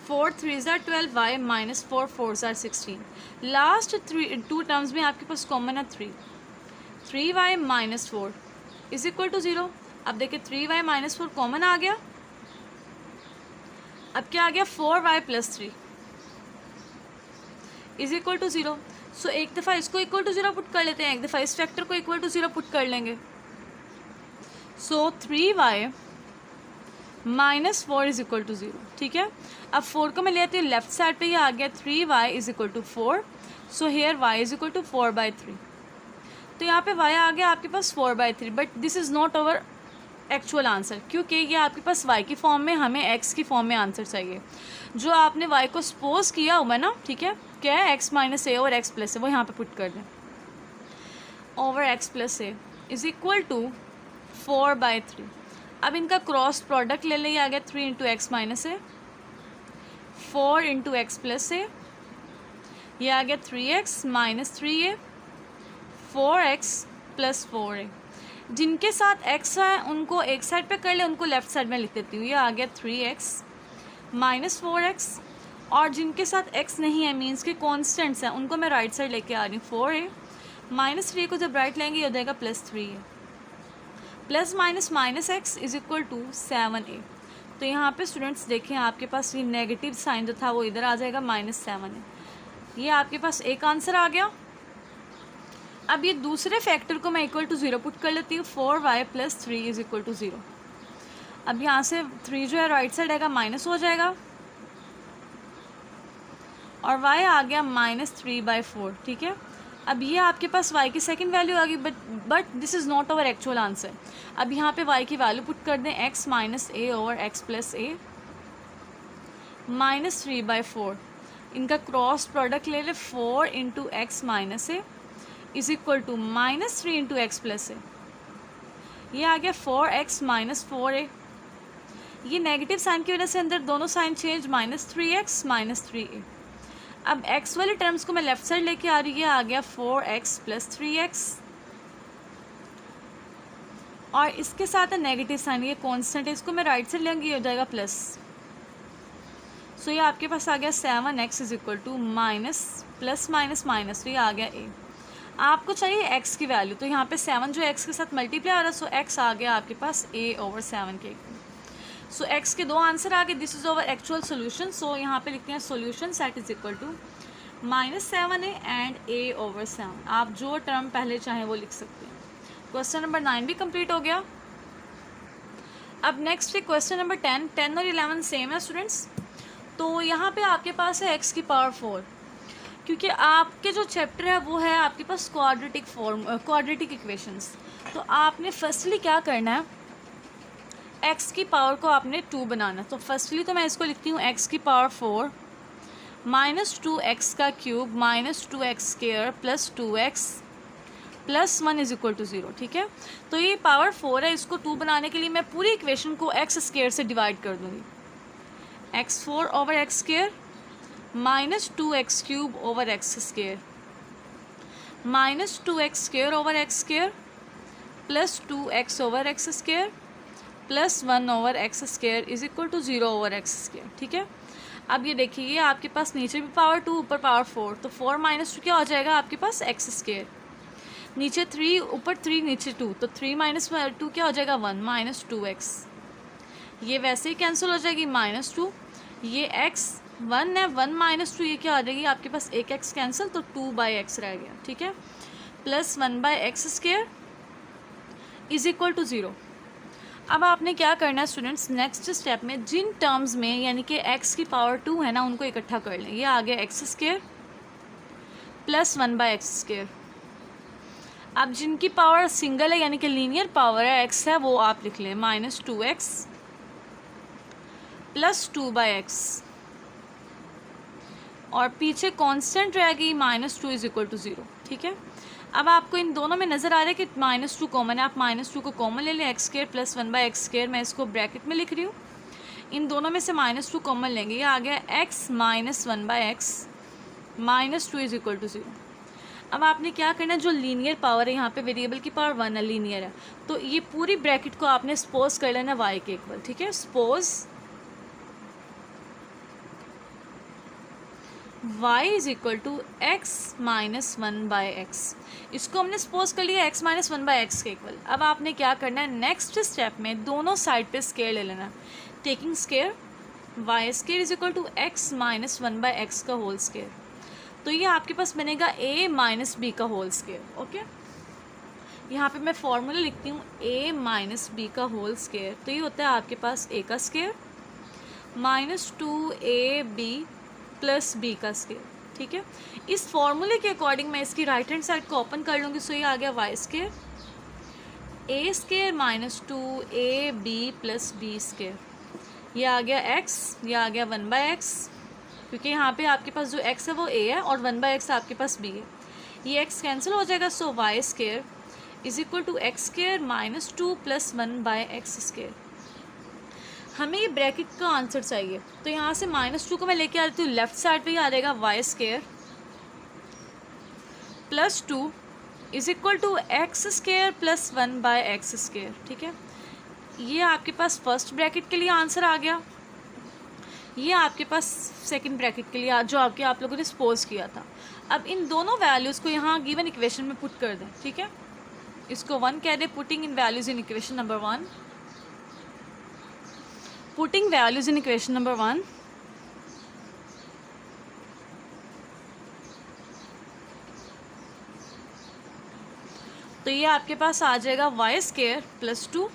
4 3s are 12y -4 4s are 16। Last two terms में आपके पास कॉमन है 3y -4 इज इक्वल टू 0। अब देखिए 3y -4 कॉमन आ गया, अब क्या आ गया? 4y + 3 is equal to 0। सो एक दफ़ा इसको इक्वल टू 0 पुट कर लेते हैं, एक दफ़ा इस फैक्टर को इक्वल टू 0 पुट कर लेंगे। सो 3y -4 इज इक्वल टू 0। ठीक है, अब 4 को मैं लेती हूँ लेफ्ट साइड पे, ये आ गया 3y is equal to 4। So here y is equal to 4/3। तो यहाँ पे y आ गया आपके पास 4/3, but this is not our actual answer, क्योंकि ये आपके पास y की फॉर्म में, हमें x की फॉर्म में आंसर चाहिए। जो आपने y को सपोज किया हुआ है ना, ठीक है, क्या है? x - a और x + a, वो यहाँ पे पुट कर दें। Over x + a is equal to 4/3। अब इनका क्रॉस प्रोडक्ट ले लें, आ गया 3 × x - a, 4 × x + a, ये आ गया 3x - 3a, 4x + 4a। जिनके साथ x है उनको एक साइड पे कर ले, उनको लेफ्ट साइड में लिख देती हूँ। ये आ गया 3x - 4x, और जिनके साथ x नहीं है, मीन्स के कॉन्स्टेंट्स हैं, उनको मैं राइट साइड लेके आ रही हूँ। 4a -3 को जब राइट लेंगे ये हो जाएगा +3a, plus minus x is equal to 7a। तो यहाँ पे स्टूडेंट्स देखें आपके पास ये नेगेटिव साइन जो था वो इधर आ जाएगा, -7a। ये आपके पास एक आंसर आ गया। अब ये दूसरे फैक्टर को मैं इक्वल टू 0 पुट कर लेती हूँ, 4y + 3 इज इक्वल टू 0। अब यहाँ से 3 जो है राइट साइड आएगा, माइनस हो जाएगा, और y आ गया -3/4। ठीक है, अब ये आपके पास y की सेकंड वैल्यू आ गई, but this is not our actual answer. अब यहाँ पे y की वैल्यू पुट कर दें, x - a over x + a -3/4। इनका क्रॉस प्रोडक्ट ले ले, 4 × x - a is equal to -3 × x + a। ये आ गया 4x - 4a। ये नेगेटिव साइन की वजह से अंदर दोनों साइन चेंज, -3x - 3a। अब x वाले टर्म्स को मैं लेफ्ट साइड लेके आ रही है, आ गया 4x + 3x, और इसके साथ है नेगेटिव साइन, ये कांस्टेंट है, इसको मैं राइट साइड लेंगी, ये हो जाएगा प्लस। सो ये आपके पास आ गया 7x इज इक्वल टू -+- तो ये आ गया a। आपको चाहिए x की वैल्यू, तो यहाँ पे 7 जो x के साथ मल्टीप्लाई आ रहा है, सो x आ गया आपके पास a/7 के। सो x के दो आंसर आ गए। This is over actual solution. So यहाँ पे लिखते हैं solution set is equal to -7 है एंड a ओवर 7। आप जो टर्म पहले चाहें वो लिख सकते हैं। क्वेश्चन नंबर 9 भी कंप्लीट हो गया। अब नेक्स्ट है क्वेश्चन नंबर 10। 10 और 11 सेम है स्टूडेंट्स। तो यहाँ पे आपके पास है x की पावर 4, क्योंकि आपके जो चैप्टर है वो है आपके पास क्वाड्रेटिक इक्वेशंस। तो आपने फर्स्टली क्या करना है, x की पावर को आपने 2 बनाना। तो फर्स्टली तो मैं इसको लिखती हूँ x की पावर 4 -2x का cube -2x² plus 2x plus 1 is equal to 0। ठीक है, तो ये पावर 4 है, इसको 2 बनाने के लिए मैं पूरी इक्वेशन को x² से डिवाइड कर दूँगी। x4 over x² -2x³ over x² -2x² over x² plus 2x over x² plus 1 over x² is equal to 0 over x²। ठीक है, अब ये देखिए आपके पास नीचे भी पावर 2 ऊपर पावर 4, तो 4 - 2 क्या हो जाएगा आपके पास x²। नीचे 3 ऊपर 3 नीचे 2, तो 3 - 2 क्या हो जाएगा 1 -2x। ये वैसे ही कैंसिल हो जाएगी -2, ये x 1 है 1 -2 ये क्या आ जाएगी आपके पास एक x कैंसिल, तो 2/x रह गया। ठीक है, plus 1/x² is equal to 0। अब आपने क्या करना है स्टूडेंट्स, नेक्स्ट स्टेप में जिन टर्म्स में यानी कि x की पावर 2 है ना उनको इकट्ठा कर लें। ये आ गया x² प्लस 1/x²। अब जिनकी पावर सिंगल है यानी कि लीनियर पावर है x है वो आप लिख लें -2x प्लस 2/x, और पीछे कांस्टेंट रहेगी -2 इज इक्वल टू 0। ठीक है, अब आपको इन दोनों में नज़र आ रहा है कि -2 कॉमन है, आप -2 को कॉमन ले लें, x² प्लस 1/x²। मैं इसको ब्रैकेट में लिख रही हूँ, इन दोनों में से -2 कॉमन लेंगे, ये आ गया x minus 1/x -2 is equal to 0। अब आपने क्या करना है, जो लीनियर पावर है यहाँ पे वेरिएबल की पावर 1 है, लीनियर है, तो ये पूरी ब्रैकेट को आपने सपोज कर लेना y के इक्वल। ठीक है, suppose y is equal to x minus 1/x। इसको हमने सपोज कर लिया x माइनस 1/x के इक्वल। अब आपने क्या करना है, नेक्स्ट स्टेप में दोनों साइड पे स्केयर ले लेना, taking square y² is equal to x minus 1/x का होल स्केयर। तो ये आपके पास बनेगा a माइनस b का होल स्केयर। ओके, यहाँ पे मैं फॉर्मूला लिखती हूँ a माइनस b का होल स्केयर, तो ये होता है आपके पास a का square minus 2ab plus b का स्केयर। ठीक है, इस फॉर्मूले के अकॉर्डिंग मैं इसकी राइट हैंड साइड को ओपन कर लूँगी, सो ये आ गया y² a² minus 2ab plus b²। ये आ गया x, ये आ गया 1/x, क्योंकि यहाँ पे आपके पास जो x है वो a है और 1/x आपके पास b है, ये x कैंसिल हो जाएगा, so y² is equal to x² minus 2 plus 1/x²। हमें ये ब्रैकेट का आंसर चाहिए, तो यहाँ से -2 को मैं लेके आ रही हूँ लेफ्ट साइड पे, ही आ जाएगा y² plus 2 is equal to x² plus 1/x²। ठीक है, ये आपके पास फर्स्ट ब्रैकेट के लिए आंसर आ गया, ये आपके पास सेकंड ब्रैकेट के लिए जो आप लोगों ने सपोज किया था। अब इन दोनों वैल्यूज़ को यहाँ गिवन इक्वेशन में पुट कर दें। ठीक है, इसको 1 कह दें, putting in values in equation number 1, putting values in equation number 1। तो ये आपके पास आ जाएगा y² प्लस 2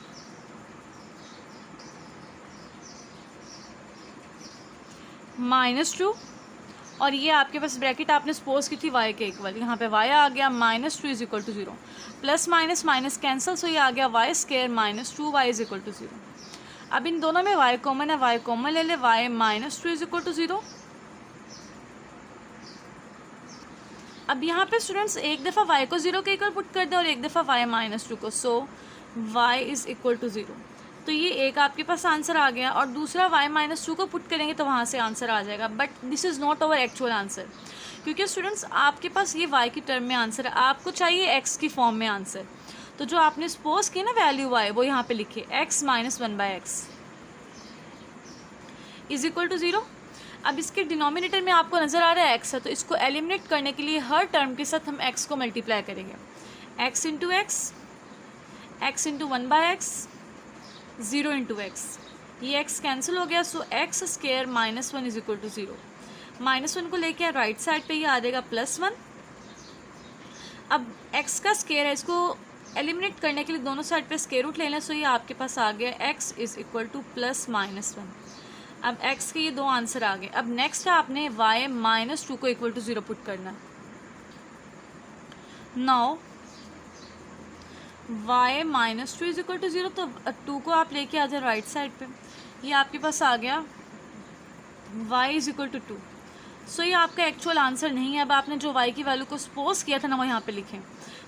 -2, और ये आपके पास ब्रैकेट आपने सपोज की थी y के इक्वल, यहाँ पे y आ गया -2 is equal to 0, plus minus minus cancel, so ये आ गया y² minus 2y is equal to 0। अब इन दोनों में y कॉमन है, y कॉमन ले ले, y -2 इज इक्वल टू 0। अब यहाँ पे स्टूडेंट्स एक दफ़ा y को 0 के इक्वल पुट कर दें और एक दफ़ा y -2 को, सो y इज़ इक्वल टू 0। तो ये एक आपके पास आंसर आ गया, और दूसरा y -2 को पुट करेंगे तो वहाँ से आंसर आ जाएगा, but this is not our actual answer, क्योंकि स्टूडेंट्स आपके पास ये y की टर्म में आंसर है, आपको चाहिए x की फॉर्म में आंसर। तो जो आपने सपोज की ना वैल्यू y, वो यहाँ पे लिखिए x minus 1/x is equal to 0। अब इसके डिनोमिनेटर में आपको नज़र आ रहा है x है, तो इसको एलिमिनेट करने के लिए हर टर्म के साथ हम x को मल्टीप्लाई करेंगे, x into x into 1/x 0 into x, ये x कैंसिल हो गया, सो x² -1 इज इक्वल टू 0, -1 को लेके राइट साइड पे ये आ जाएगा +1। अब x का स्केयर है, इसको एलिमिनेट करने के लिए दोनों साइड पे स्केयर रूट ले लें। सो ये आपके पास आ गया x इज़ इक्वल टू +-1। अब x के ये दो आंसर आ गए। अब नेक्स्ट आपने y -2 को इक्वल टू 0 पुट करना है। Now y -2 is equal to 0, तो 2 को आप लेके आ जाए राइट साइड पे। ये आपके पास आ गया y इज इक्वल टू 2। सो ये आपका एक्चुअल आंसर नहीं है। अब आपने जो y की वैल्यू को सपोज किया था ना वो यहाँ पे लिखें,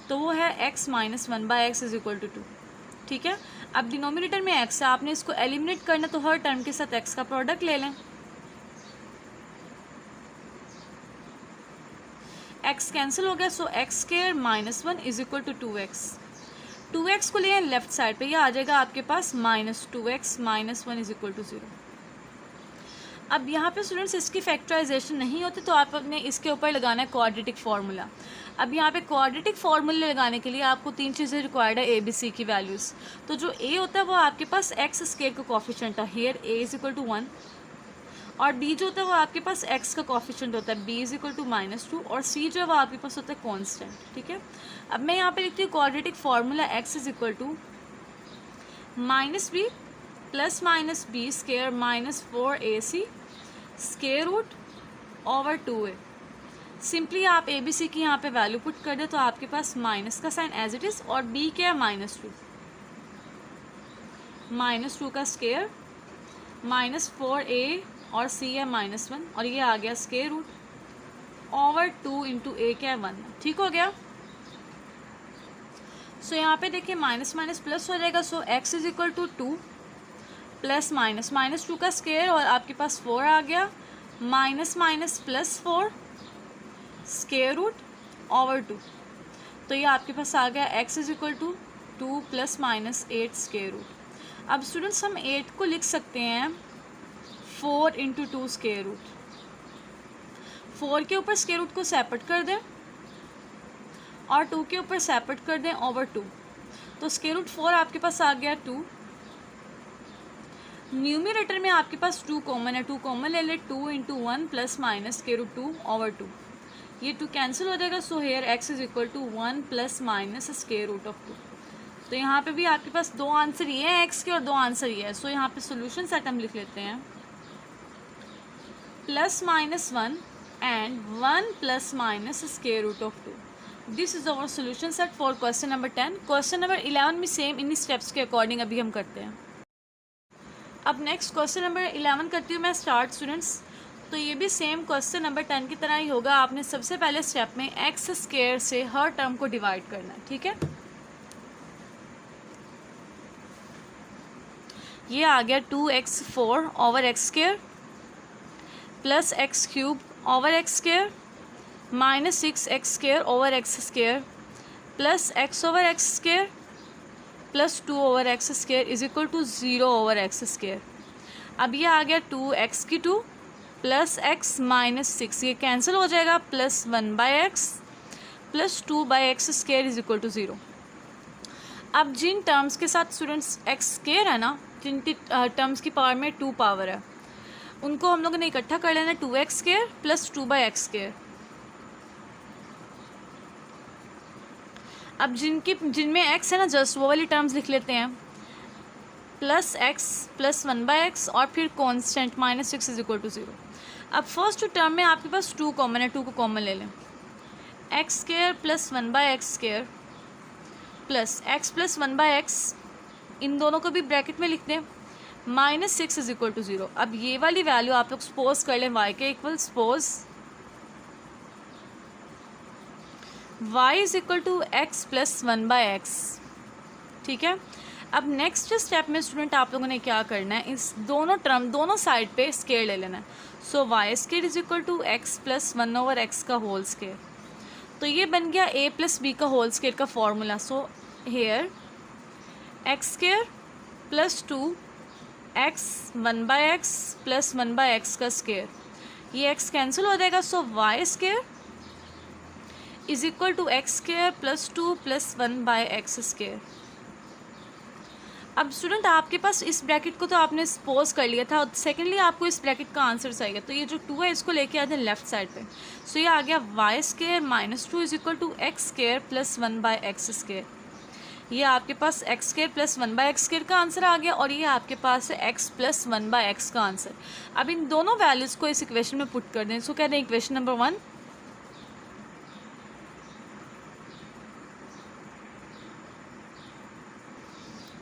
तो वो है x -1 by x is equal to 2। ठीक है, अब डिनोमिनेटर में x है, आपने इसको एलिमिनेट करना, तो हर टर्म के साथ x का प्रोडक्ट ले लें। x कैंसिल हो गया, so x square -1 is equal to 2x। 2x को ले लेफ्ट साइड पे, ये आ जाएगा आपके पास -2x -1 इज इक्वल टू 0। अब यहाँ पे स्टूडेंट्स इसकी फैक्टराइजेशन नहीं होती, तो आप अपने इसके ऊपर लगाना है क्वाड्रेटिक फार्मूला। अब यहाँ पे क्वाड्रेटिक फार्मूले लगाने के लिए आपको 3 चीज़ें रिक्वायर्ड है, ए बी सी की वैल्यूज़। तो जो ए होता है वो आपके पास एक्स स्क्वायर का कोफिशिएंट है, here a is equal to 1। और बी जो होता है वो आपके पास एक्स का कोफिशिएंट होता है, बी इज इक्वल टू -2। और सी जो है वो आपके पास होता है कॉन्स्टेंट। ठीक है, अब मैं यहाँ पे लिखती हूँ quadratic formula x is equal to -b plus -b square -4ac square root over 2a। Simply आप ए बी सी की यहाँ पे वैल्यू पुट कर दे, तो आपके पास माइनस का साइन एज इट इज़, और b क्या है -2 का स्क्वायर -4a और c है -1, और ये आ गया square root over 2 into a क्या है 1। ठीक हो गया। सो यहाँ पे देखिए माइनस माइनस प्लस हो जाएगा, so x is equal to 2 plus -2 का स्क्वायर, और आपके पास 4 आ गया, -+4 स्क्वायर रूट ओवर 2। तो ये आपके पास आ गया x is equal to 2 + -8 square root. अब स्टूडेंट्स हम 8 को लिख सकते हैं 4 इंटू 2 स्क्वायर रूट। 4 के ऊपर स्क्वायर रूट को सेपरेट कर दें और 2 के ऊपर सेपरेट कर दें ओवर 2, तो स्क्वायर रूट 4 आपके पास आ गया 2। न्यूमरेटर में आपके पास 2 कॉमन है, 2 कॉमन ले ले, 2 into 1 plus minus square root 2 over 2। ये 2 कैंसिल हो जाएगा, so here x is equal to 1 plus minus square root of 2। तो यहाँ पे भी आपके पास 2 आंसर ये है x के और 2 आंसर ये है। सो यहाँ पे सोल्यूशन सेट हम लिख लेते हैं +-1 and 1 plus minus square root of 2। This is our solution set for question number 10। Question number 11 में सेम इन्हीं स्टेप्स के अकॉर्डिंग अभी हम करते हैं। अब नेक्स्ट क्वेश्चन नंबर 11 करती हूँ मैं स्टार्ट स्टूडेंट्स। तो ये भी सेम क्वेश्चन नंबर 10 की तरह ही होगा। आपने सबसे पहले स्टेप में एक्स स्क्वायर से हर टर्म को डिवाइड करना है। ठीक है, ये आ गया 2x4 over x square plus x³ over x square -6x square over x square plus x over x square plus 2 over x square is equal to 0 over x square. अब ये आ गया 2x की 2 प्लस x -6, ये cancel हो जाएगा, plus 1/x plus 2/x square is equal to 0। अब जिन terms के साथ स्टूडेंट्स x स्क्वायर है ना, जिन टर्म्स की पावर में 2 पावर है, उनको हम लोगों ने इकट्ठा कर लेना 2x square plus 2/x square. अब जिनमें x है ना, जस्ट वो वाली टर्म्स लिख लेते हैं, प्लस x प्लस 1/x और फिर कांस्टेंट -6 इज इक्वल टू 0। अब फर्स्ट टर्म में आपके पास 2 कॉमन है, 2 को कॉमन ले लें, x square plus 1/x square plus x plus 1/x, इन दोनों को भी ब्रैकेट में लिख दें, -6 इज इक्वल टू 0। अब ये वाली वैल्यू आप लोग सपोज कर लें y के equal, suppose y is equal to x plus 1/x। ठीक है, अब नेक्स्ट स्टेप में स्टूडेंट आप लोगों ने क्या करना है, इस दोनों साइड पे स्क्वायर ले लेना है। So y square is equal to x plus 1 over x का होल स्क्वायर। तो ये बन गया a प्लस b का होल स्क्वायर का formula. So here x square plus 2x 1/x plus 1/x का स्क्वायर, ये x कैंसिल हो जाएगा, so y square is equal to x square plus 2 plus 1/x square. अब स्टूडेंट आपके पास इस ब्रैकेट को तो आपने सपोज कर लिया था, सेकेंडली आपको इस ब्रैकेट का आंसर चाहिए, तो ये जो 2 है इसको लेके आ जाए लेफ्ट साइड पे। सो ये आ गया y square minus 2 is equal to x square plus 1 by x square. ये आपके पास x square plus 1 by x square का आंसर आ गया, और ये आपके पास है एक्स प्लस 1 बाई एक्स का आंसर। अब इन दोनों वैल्यूज़ को इस इक्वेशन में पुट कर दें, इसको कहते हैं equation number 1।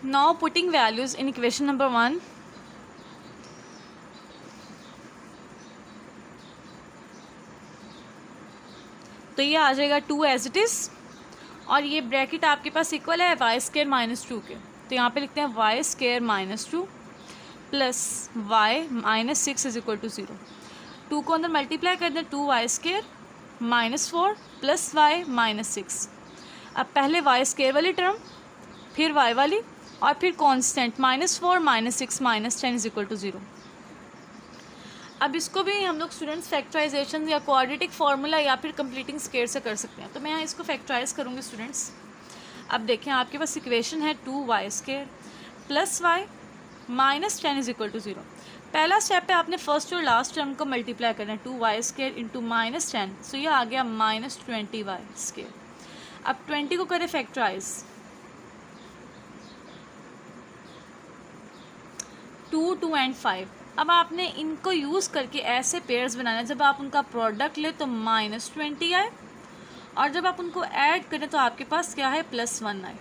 Now putting values in equation number 1, तो ये आ जाएगा 2 एज इट इज़, और ये ब्रैकेट आपके पास इक्वल है वाई स्केयर माइनस 2 के, तो यहाँ पे लिखते हैं y square minus 2 plus y minus 6 is equal to 0। 2 को अंदर मल्टीप्लाई कर दें, 2 y square minus 4 plus y minus 6। अब पहले वाई स्केयर वाली टर्म, फिर वाई वाली, और फिर constant minus 4 minus 6 minus 10 is equal to 0। अब इसको भी हम लोग स्टूडेंट्स फैक्टराइजेशन या क्वाड्रेटिक फार्मूला या फिर कंप्लीटिंग स्केयर से कर सकते हैं, तो मैं यहाँ इसको फैक्टराइज करूँगी स्टूडेंट्स। अब देखें आपके पास इक्वेशन है 2 y square plus y minus 10 is equal to 0। पहला स्टेप पे आपने फर्स्ट और लास्ट टर्म को मल्टीप्लाई करना है, 2 वाई स्केयर इंटू माइनस 10, सो ये आ गया माइनस 20 वाई स्केयर। अब 20 को करें फैक्टराइज, 2, 2 एंड 5। अब आपने इनको यूज़ करके ऐसे पेयर्स बनाना है, जब आप उनका प्रोडक्ट ले तो माइनस 20 आए, और जब आप उनको ऐड करें तो आपके पास क्या है प्लस 1 आए।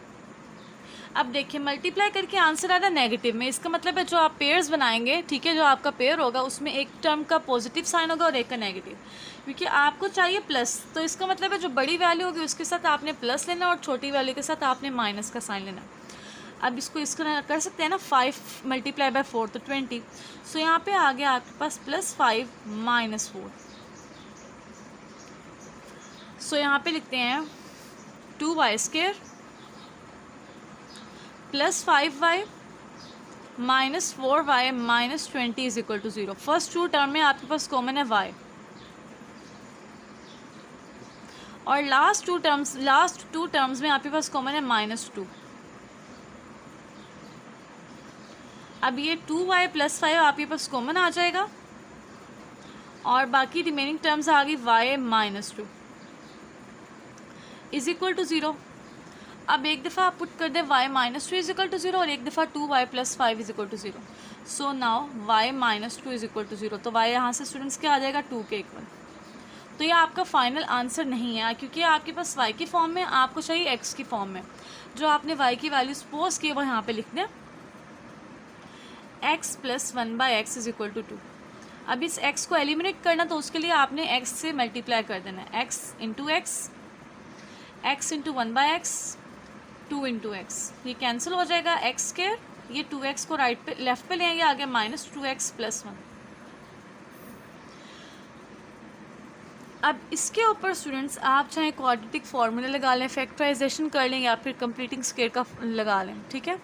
अब देखिए मल्टीप्लाई करके आंसर आ रहा है नेगेटिव में, इसका मतलब है जो आप पेयर्स बनाएंगे, ठीक है, जो आपका पेयर होगा उसमें एक टर्म का पॉजिटिव साइन होगा और एक का नेगेटिव, क्योंकि आपको चाहिए प्लस, तो इसका मतलब है जो बड़ी वैल्यू होगी उसके साथ आपने प्लस लेना और छोटी वैल्यू के साथ आपने माइनस का साइन लेना। अब इसको कर सकते हैं ना, 5 मल्टीप्लाई बाय 4 तो 20, सो यहाँ पे आ गया आपके पास प्लस 5 माइनस 4। सो यहाँ पे लिखते हैं 2 y square plus 5 y minus 4 y minus 20 is equal to 0। First 2 term में आपके पास कॉमन है वाई, और लास्ट टू टर्म्स में आपके पास कॉमन है माइनस 2। अब ये 2y प्लस 5 आपके पास कॉमन आ जाएगा, और बाकी रिमेनिंग टर्म्स आ गई y minus 2 is equal to 0। अब एक दफ़ा आप पुट कर दें y minus 2 is equal to 0, और एक दफ़ा 2y plus 5 is equal to 0। So now y minus 2 is equal to 0, तो y यहाँ से स्टूडेंट्स क्या आ जाएगा 2 के इक्वल। तो ये आपका फाइनल आंसर नहीं है, क्योंकि आपके पास y की फॉर्म में, आपको चाहिए x की फॉर्म में। जो आपने y की वैल्यू सपोज की वो यहाँ पे लिख दें, x plus 1 by x is equal to 2। अब इस x को एलिमिनेट करना, तो उसके लिए आपने x से मल्टीप्लाई कर देना है, x into x into 1 by x, 2 into x, ये कैंसिल हो जाएगा, x स्केयर, ये 2x को राइट पे लेफ्ट पे ले आएंगे, आगे माइनस 2x प्लस 1। अब इसके ऊपर स्टूडेंट्स आप चाहे क्वाड्रेटिक फार्मूला लगा लें, फैक्टराइजेशन कर लें, या फिर कंप्लीटिंग स्केयर का लगा लें, ठीक है।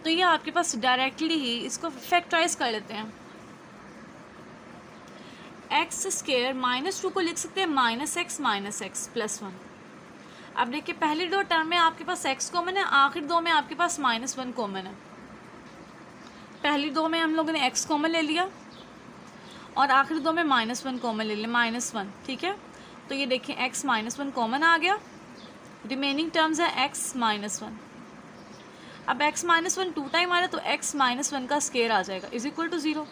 तो ये आपके पास डायरेक्टली ही इसको फैक्टराइज कर लेते हैं। एक्स स्केयर माइनस 2 को लिख सकते हैं माइनस एक्स प्लस 1। अब देखिए पहली 2 टर्म में आपके पास x कॉमन है, आखिर 2 में आपके पास माइनस 1 कॉमन है। पहली 2 में हम लोगों ने x कॉमन ले लिया, और आखिर 2 में माइनस 1 कॉमन ले लिया, माइनस 1, ठीक है। तो ये देखिए x माइनस 1 कॉमन आ गया, रिमेनिंग टर्म्स है x माइनस 1। अब x माइनस 1 2 टाइम आ रहा है, तो x माइनस 1 का स्केयर आ जाएगा इज इक्वल टू 0।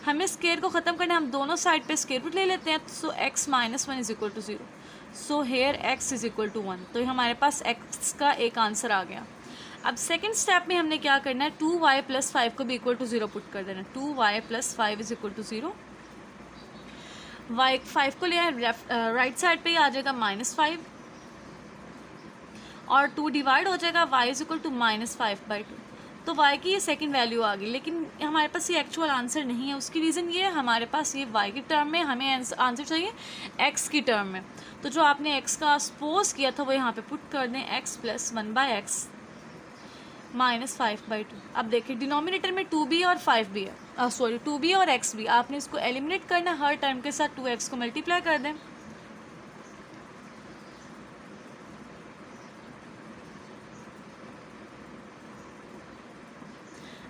हमें स्केयर को ख़त्म करना है, हम दोनों साइड पे स्केयर रूट ले लेते हैं, so x minus 1 is equal to 0। So here x is equal to 1, तो हमारे पास x का एक आंसर आ गया। अब सेकेंड स्टेप में हमने क्या करना है, 2y प्लस 5 को भी इक्वल टू 0 पुट कर देना है, 2y plus 5 is equal to 0। y 5 को ले आए, राइट साइड पे ही आ जाएगा माइनस 5, और 2 डिवाइड हो जाएगा, y is equal to minus 5/2। तो y की ये सेकंड वैल्यू आ गई, लेकिन हमारे पास ये एक्चुअल आंसर नहीं है। उसकी रीज़न ये है, हमारे पास ये y की टर्म में, हमें आंसर चाहिए x की टर्म में। तो जो आपने x का सपोज किया था वो यहाँ पे पुट कर दें, x plus 1 by x minus 5/2। अब देखिए डिनोमिनेटर में 2b और 5b है, सॉरी 2b और x भी, आपने इसको एलिमिनेट करना, हर टर्म के साथ 2x को मल्टीप्लाई कर दें।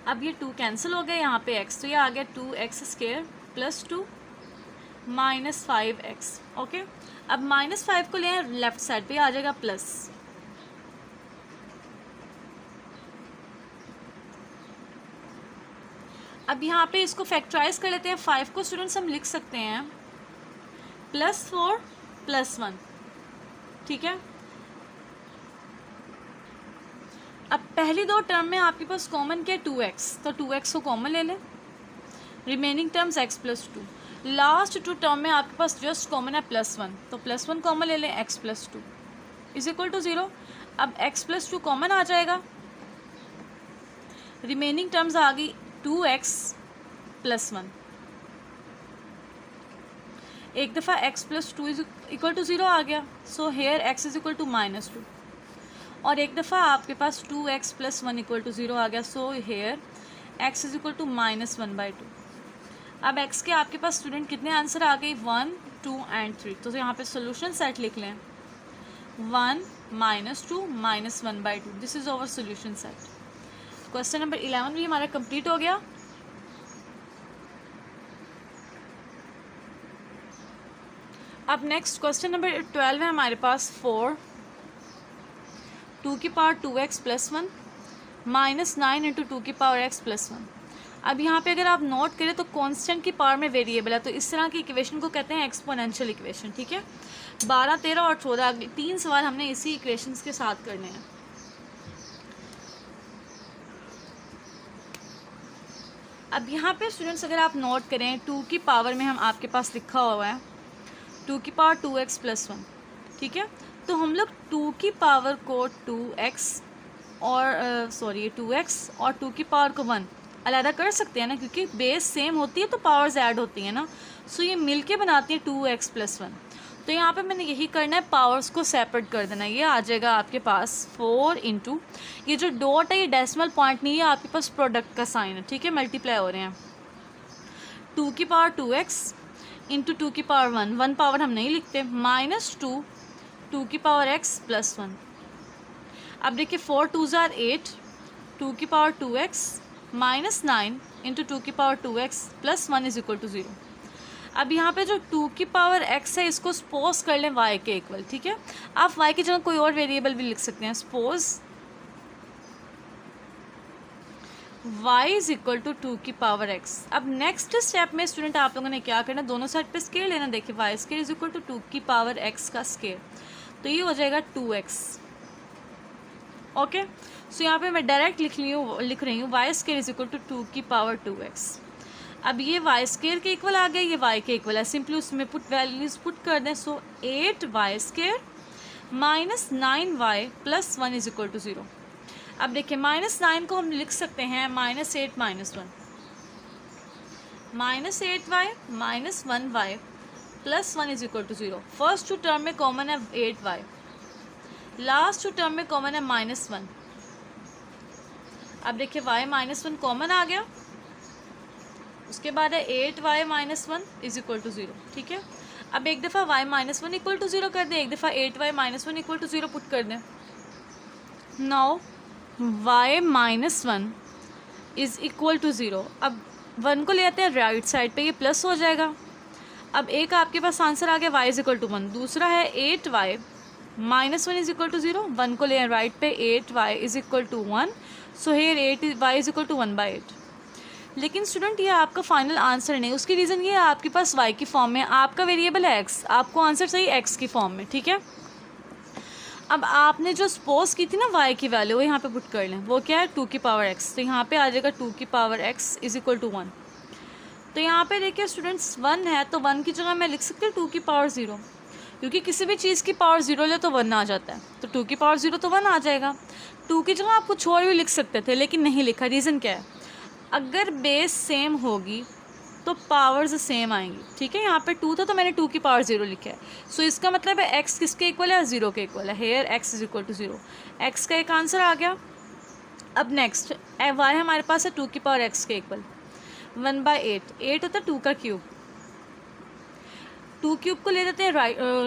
अब ये 2 कैंसिल हो गया, यहाँ पे x, तो ये आ गया 2x² plus 2 minus 5x। Okay, अब -5 को ले लेफ्ट साइड पे, आ जाएगा प्लस। अब यहाँ पे इसको फैक्टराइज कर लेते हैं। 5 को स्टूडेंट्स हम लिख सकते हैं +4 +1, ठीक है। अब पहली दो टर्म में आपके पास कॉमन क्या है 2x, तो 2x को कॉमन ले लें, remaining terms x + 2। Last 2 term में आपके पास जस्ट कॉमन है +1, तो +1 कॉमन ले लें, x + 2 = 0। अब x + 2 कॉमन आ जाएगा, रिमेनिंग टर्म्स आ गई 2x + 1। एक दफ़ा x + 2 = 0 आ गया, सो हेयर x = -2। और एक दफ़ा आपके पास 2x + 1 = 0 आ गया, सो हेयर x = -1/2। अब x के आपके पास स्टूडेंट कितने आंसर आ गए, 1, 2 एंड 3। तो यहाँ पे सोल्यूशन सेट लिख लें, 1 -2 -1/2, this is our solution set. Question number 11 भी हमारा कंप्लीट हो गया। अब नेक्स्ट क्वेश्चन नंबर 12 है हमारे पास, 4 2 की पावर 2x + 1 -9 × 2 की पावर x + 1। अब यहाँ पे अगर आप नोट करें तो कांस्टेंट की पावर में वेरिएबल है, तो इस तरह की इक्वेशन को कहते हैं एक्सपोनेंशियल इक्वेशन, ठीक है। 12, 13 और 14 3 सवाल हमने इसी इक्वेशंस के साथ करने हैं। अब यहाँ पे स्टूडेंट्स अगर आप नोट करें, 2 की पावर में हम आपके पास लिखा हुआ है 2 की पावर 2x + 1, ठीक है। तो हम लोग 2 की पावर को 2x और 2x और 2 की पावर को 1 अलग कर सकते हैं ना, क्योंकि बेस सेम होती है तो पावर्स ऐड होती हैं ना, सो ये मिलके बनाती है 2x + 1। तो यहाँ पे मैंने यही करना है, पावर्स को सेपरेट कर देना। ये आ जाएगा आपके पास 4 × ये जो डॉट है ये डेसिमल पॉइंट नहीं है, आपके पास प्रोडक्ट का साइन है, ठीक है, मल्टीप्लाई हो रहे हैं। 2 की पावर 2x × 2 की पावर 1 पावर हम नहीं लिखते, -2 2 की पावर x + 1। अब देखिए 4 2s are 8, 2 की पावर 2x -9 × 2 की पावर 2x + 1 = 0। अब यहाँ पे जो 2 की पावर x है इसको सपोज कर लें y के इक्वल, ठीक है। आप y की जगह कोई और वेरिएबल भी लिख सकते हैं, सपोज y = 2 की पावर x। अब नेक्स्ट स्टेप में स्टूडेंट आप लोगों ने क्या करना, दोनों साइड पे स्केयर लेना। देखिए y² = 2 की पावर x का स्केयर, तो ये हो जाएगा 2x। ओके, सो यहाँ पे मैं डायरेक्ट लिख रही हूँ y² = 2 की पावर 2x। अब ये y² के इक्वल आ गया, ये y के इक्वल है, सिंपली उसमें वैल्यूज पुट कर दें। सो 8y² - 9y + 1 = 0। अब देखिए -9 को हम लिख सकते हैं -8 - 1 -8y - 1y + 1 = 0। फर्स्ट 2 टर्म में कॉमन है 8y, लास्ट 2 टर्म में कॉमन है -1। अब देखिए y -1 कॉमन आ गया, उसके बाद है 8y - 1 = 0, ठीक है। अब एक दफ़ा y -1 = 0 कर दें, एक दफ़ा 8y - 1 = 0 पुट कर दें। Now y -1 = 0। अब 1 को ले आते हैं राइट साइड पे, ये प्लस हो जाएगा। अब एक आपके पास आंसर आ गया y = 1, दूसरा है 8y -1 = 0, 1 को ले आए राइट पे, 8y = 1, सो हेयर 8y = 1/8। लेकिन स्टूडेंट ये आपका फाइनल आंसर नहीं, उसकी रीज़न ये है आपके पास y की फॉर्म में, आपका वेरिएबल है x, आपको आंसर चाहिए x की फॉर्म में, ठीक है। अब आपने जो सपोज की थी ना y की वैल्यू, वो यहाँ पे पुट कर लें, वो क्या है 2 की पावर x, तो यहाँ पे आ जाएगा 2 की पावर x = 1। तो यहाँ पे देखिए स्टूडेंट्स 1 है, तो 1 की जगह मैं लिख सकती हूँ 2 की पावर 0, क्योंकि किसी भी चीज़ की पावर 0 ले तो 1 आ जाता है, तो 2 की पावर 0 तो 1 आ जाएगा। 2 की जगह आप कुछ और भी लिख सकते थे, लेकिन नहीं लिखा, रीज़न क्या है, अगर बेस सेम होगी तो पावर्स सेम आएंगी, ठीक है। यहाँ पे 2 था तो मैंने 2 की पावर 0 लिखा है, सो इसका मतलब है x किसके इक्वल है, 0 के इक्वल है, हेयर x = 0। x का एक आंसर आ गया। अब नेक्स्ट y हमारे पास है 2 की पावर x के इक्वल 1/8, 8 होता है 2 का क्यूब, 2 क्यूब को ले लेते हैं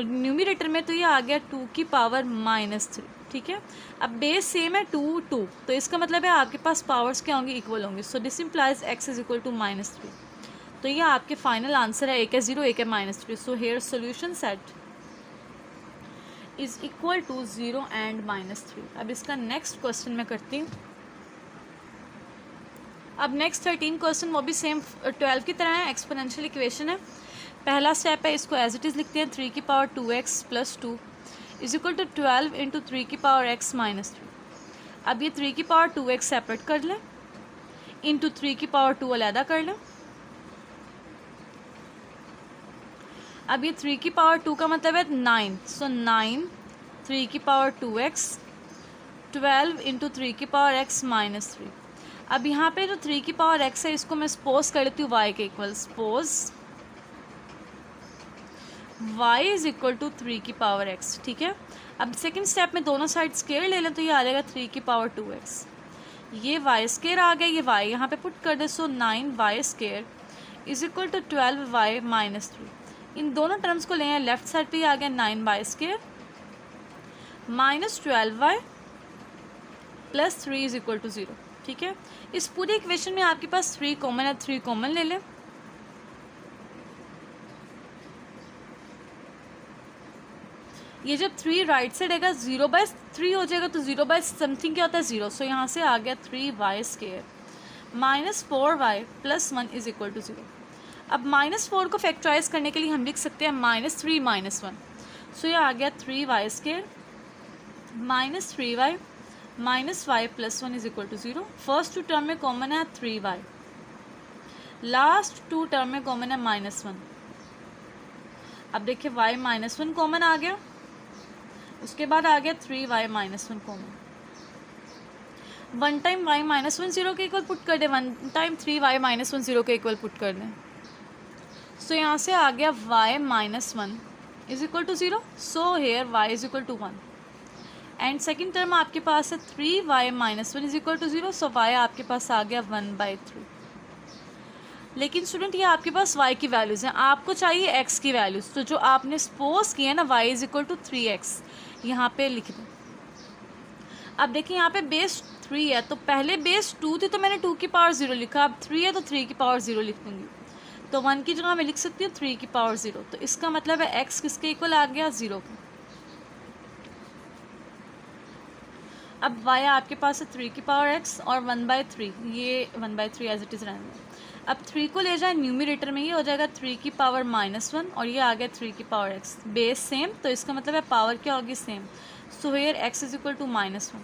न्यूमरेटर में, तो ये आ गया 2 की पावर -3, ठीक है। अब बेस सेम है 2 2, तो इसका मतलब है आपके पास पावर्स क्या होंगी, इक्वल होंगे। So this implies x is equal to -3। तो ये आपके फाइनल आंसर है, एक है 0 एक है -3। So here solution set is equal to 0 and -3। अब इसका नेक्स्ट क्वेश्चन मैं करती हूँ। अब नेक्स्ट 13 क्वेश्चन वो भी सेम 12 की तरह है, एक्सपोनेंशियल इक्वेशन है। पहला स्टेप है, इसको एज इट इज़ लिखते हैं 3 की power 2x + 2 is equal to 12 into 3 की पावर x -3। अब ये 3 की पावर 2x सेपरेट कर लें, इंटू 3 की पावर 2 अलहदा कर लें। अब ये 3 की पावर 2 का मतलब है 9, सो 9 3 की पावर 2x 12 इंटू 3 की पावर x -3। अब यहाँ पे जो 3 की पावर x है इसको मैं सपोज कर लेती हूँ y के equal. Suppose y is equal to 3 की पावर x, ठीक है। अब सेकंड स्टेप में दोनों साइड स्केयर ले लें तो ये आ जाएगा 3 की पावर 2x। ये y स्केयर आ गया, ये y यहाँ पे पुट कर दे। So 9y square is equal to 12y -3। इन दोनों टर्म्स को लें, लेफ्ट साइड पे आ गया 9y square -12y + 3 is equal to 0, ठीक है। इस पूरी इक्वेशन में आपके पास 3 कॉमन है, 3 कॉमन ले लें। ये जब 3 राइट साइड आएगा 0/3 हो जाएगा, तो 0/समथिंग क्या होता है 0। सो यहाँ से आ गया 3y square -4y + 1 is equal to 0। अब -4 को फैक्टराइज करने के लिए हम लिख सकते हैं -3 -1। सो ये आ गया 3y square -3y -y + 1 is equal to 0। First 2 term में कॉमन है 3y, लास्ट 2 टर्म में कॉमन है -1। अब देखिए y -1 कॉमन आ गया, उसके बाद आ गया 3y -1 कॉमन। 1 टाइम y -1 0 के इक्वल पुट कर दें, 1 टाइम 3y -1 0 के इक्वल पुट कर दें। सो यहाँ से आ गया y -1 is equal to 0। So here y is equal to 1। And second term आपके पास है 3y -1 is equal to 0। So y आपके पास आ गया 1/3। लेकिन स्टूडेंट ये आपके पास y की वैल्यूज़ हैं, आपको चाहिए x की वैल्यूज़। तो जो आपने सपोज किया है ना y is equal to 3x, यहाँ पे लिख दें। अब देखिए यहाँ पे बेस 3 है, तो पहले बेस 2 थी तो मैंने 2 की पावर 0 लिखा। अब 3 है तो 3 की पावर 0 लिख दूँगी। तो 1 की जगह मैं लिख सकती हूँ 3 की पावर 0। तो इसका मतलब है x किसके इक्वल आ गया 0 के। अब y आपके पास है 3 की पावर x और 1/3, ये 1/3 एज इट इज़ रहने दें। अब 3 को ले जाए न्यूमरेटर में, ये हो जाएगा 3 की पावर -1 और ये आ गया 3 की पावर x। बेस सेम, तो इसका मतलब है पावर क्या होगी same. So here x is equal to -1।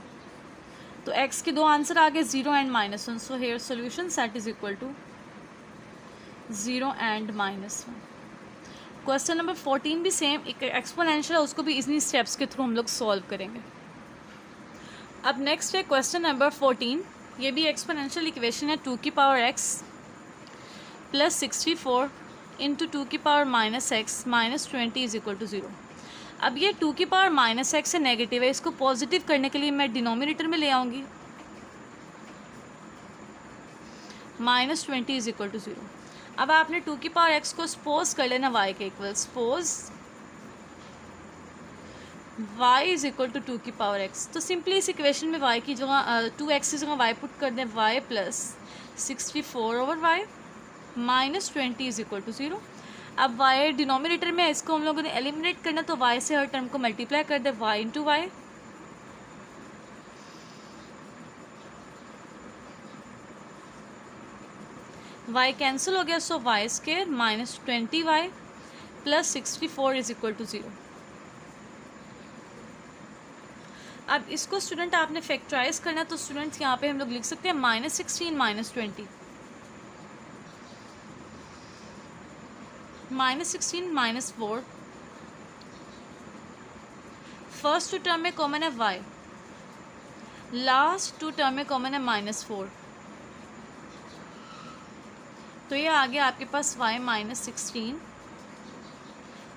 तो x के दो आंसर आ गए 0 and -1। So here solution set is equal to 0 and -1। Question number 14 भी सेम एक एक्सपोनेंशियल है, उसको भी इन्हीं स्टेप्स के थ्रू हम लोग सॉल्व करेंगे। अब नेक्स्ट है क्वेश्चन नंबर 14। ये भी एक्सपोनेंशियल इक्वेशन है 2 की पावर x + 64 इंटू 2 की power -x -20 is equal to 0। अब ये 2 की पावर -x है, नेगेटिव है, इसको पॉजिटिव करने के लिए मैं डिनोमिनेटर में ले आऊँगी। -20 इज इक्वल टू 0। अब आपने 2 की पावर x को सपोज कर लेना y के equal. Suppose y is equal to 2 की पावर x। तो सिंपली इस इक्वेशन में y की जगह 2x की जगह y पुट कर दें, y + 64/y -20 is equal to 0। अब y डिनोमिनेटर में, इसको हम लोगों ने एलिमिनेट करना, तो y से हर टर्म को मल्टीप्लाई कर दें, y into y. y cancel हो गया, so y square -20y + 64 is equal to 0। अब इसको स्टूडेंट आपने फैक्टराइज करना है, तो स्टूडेंट्स यहाँ पे हम लोग लिख सकते हैं -16 -20 -16 -4। फर्स्ट 2 टर्म में कॉमन है y, लास्ट 2 टर्म में कॉमन है -4। तो ये आ गया आपके पास y -16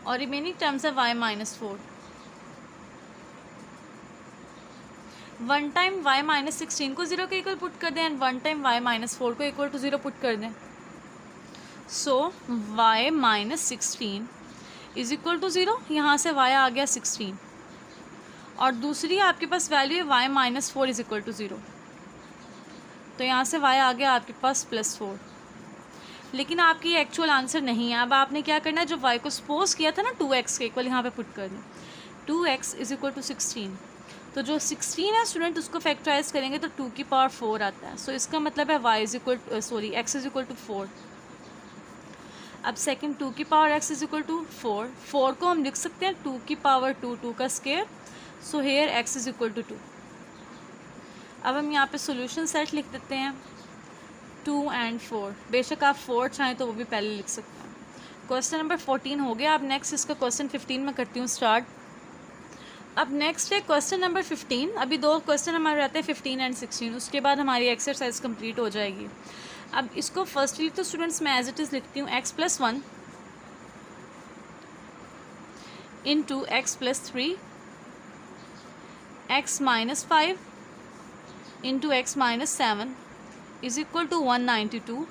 और रिमेनिंग टर्म्स है y -4। 1 टाइम y -16 को 0 के इक्वल पुट कर दें एंड 1 टाइम y -4 को इक्वल टू 0 पुट कर दें। So y -16 is equal to 0। यहाँ से y आ गया 16 और दूसरी आपके पास वैल्यू है y minus 4 is equal to 0। तो यहाँ से y आ गया आपके पास +4। लेकिन आपकी ये एक्चुअल आंसर नहीं है। अब आपने क्या करना है, जो y को सपोज किया था ना 2x के इक्वल, यहाँ पे पुट कर दें। 2x is equal to 16। तो जो 16 है स्टूडेंट, उसको फैक्टराइज करेंगे तो 2 की पावर 4 आता है। सो इसका मतलब है x इज इक्वल टू 4। अब सेकंड 2 की power x is equal to 4। 4 को हम लिख सकते हैं 2 की पावर 2, 2 का square. So here x is equal to 2। अब हम यहाँ पे सॉल्यूशन सेट लिख देते हैं 2 and 4। बेशक आप 4 चाहें तो वो भी पहले लिख सकते हैं। क्वेश्चन नंबर 14 हो गया। अब नेक्स्ट इसका क्वेश्चन 15 में करती हूँ स्टार्ट। अब नेक्स्ट है क्वेश्चन नंबर 15। अभी 2 क्वेश्चन हमारे रहते हैं 15 and 16, उसके बाद हमारी एक्सरसाइज कंप्लीट हो जाएगी। अब इसको फर्स्टली तो स्टूडेंट्स मैं एज इट इज़ लिखती हूँ x+1 into x+3 x-5 into x-7 is equal to 192।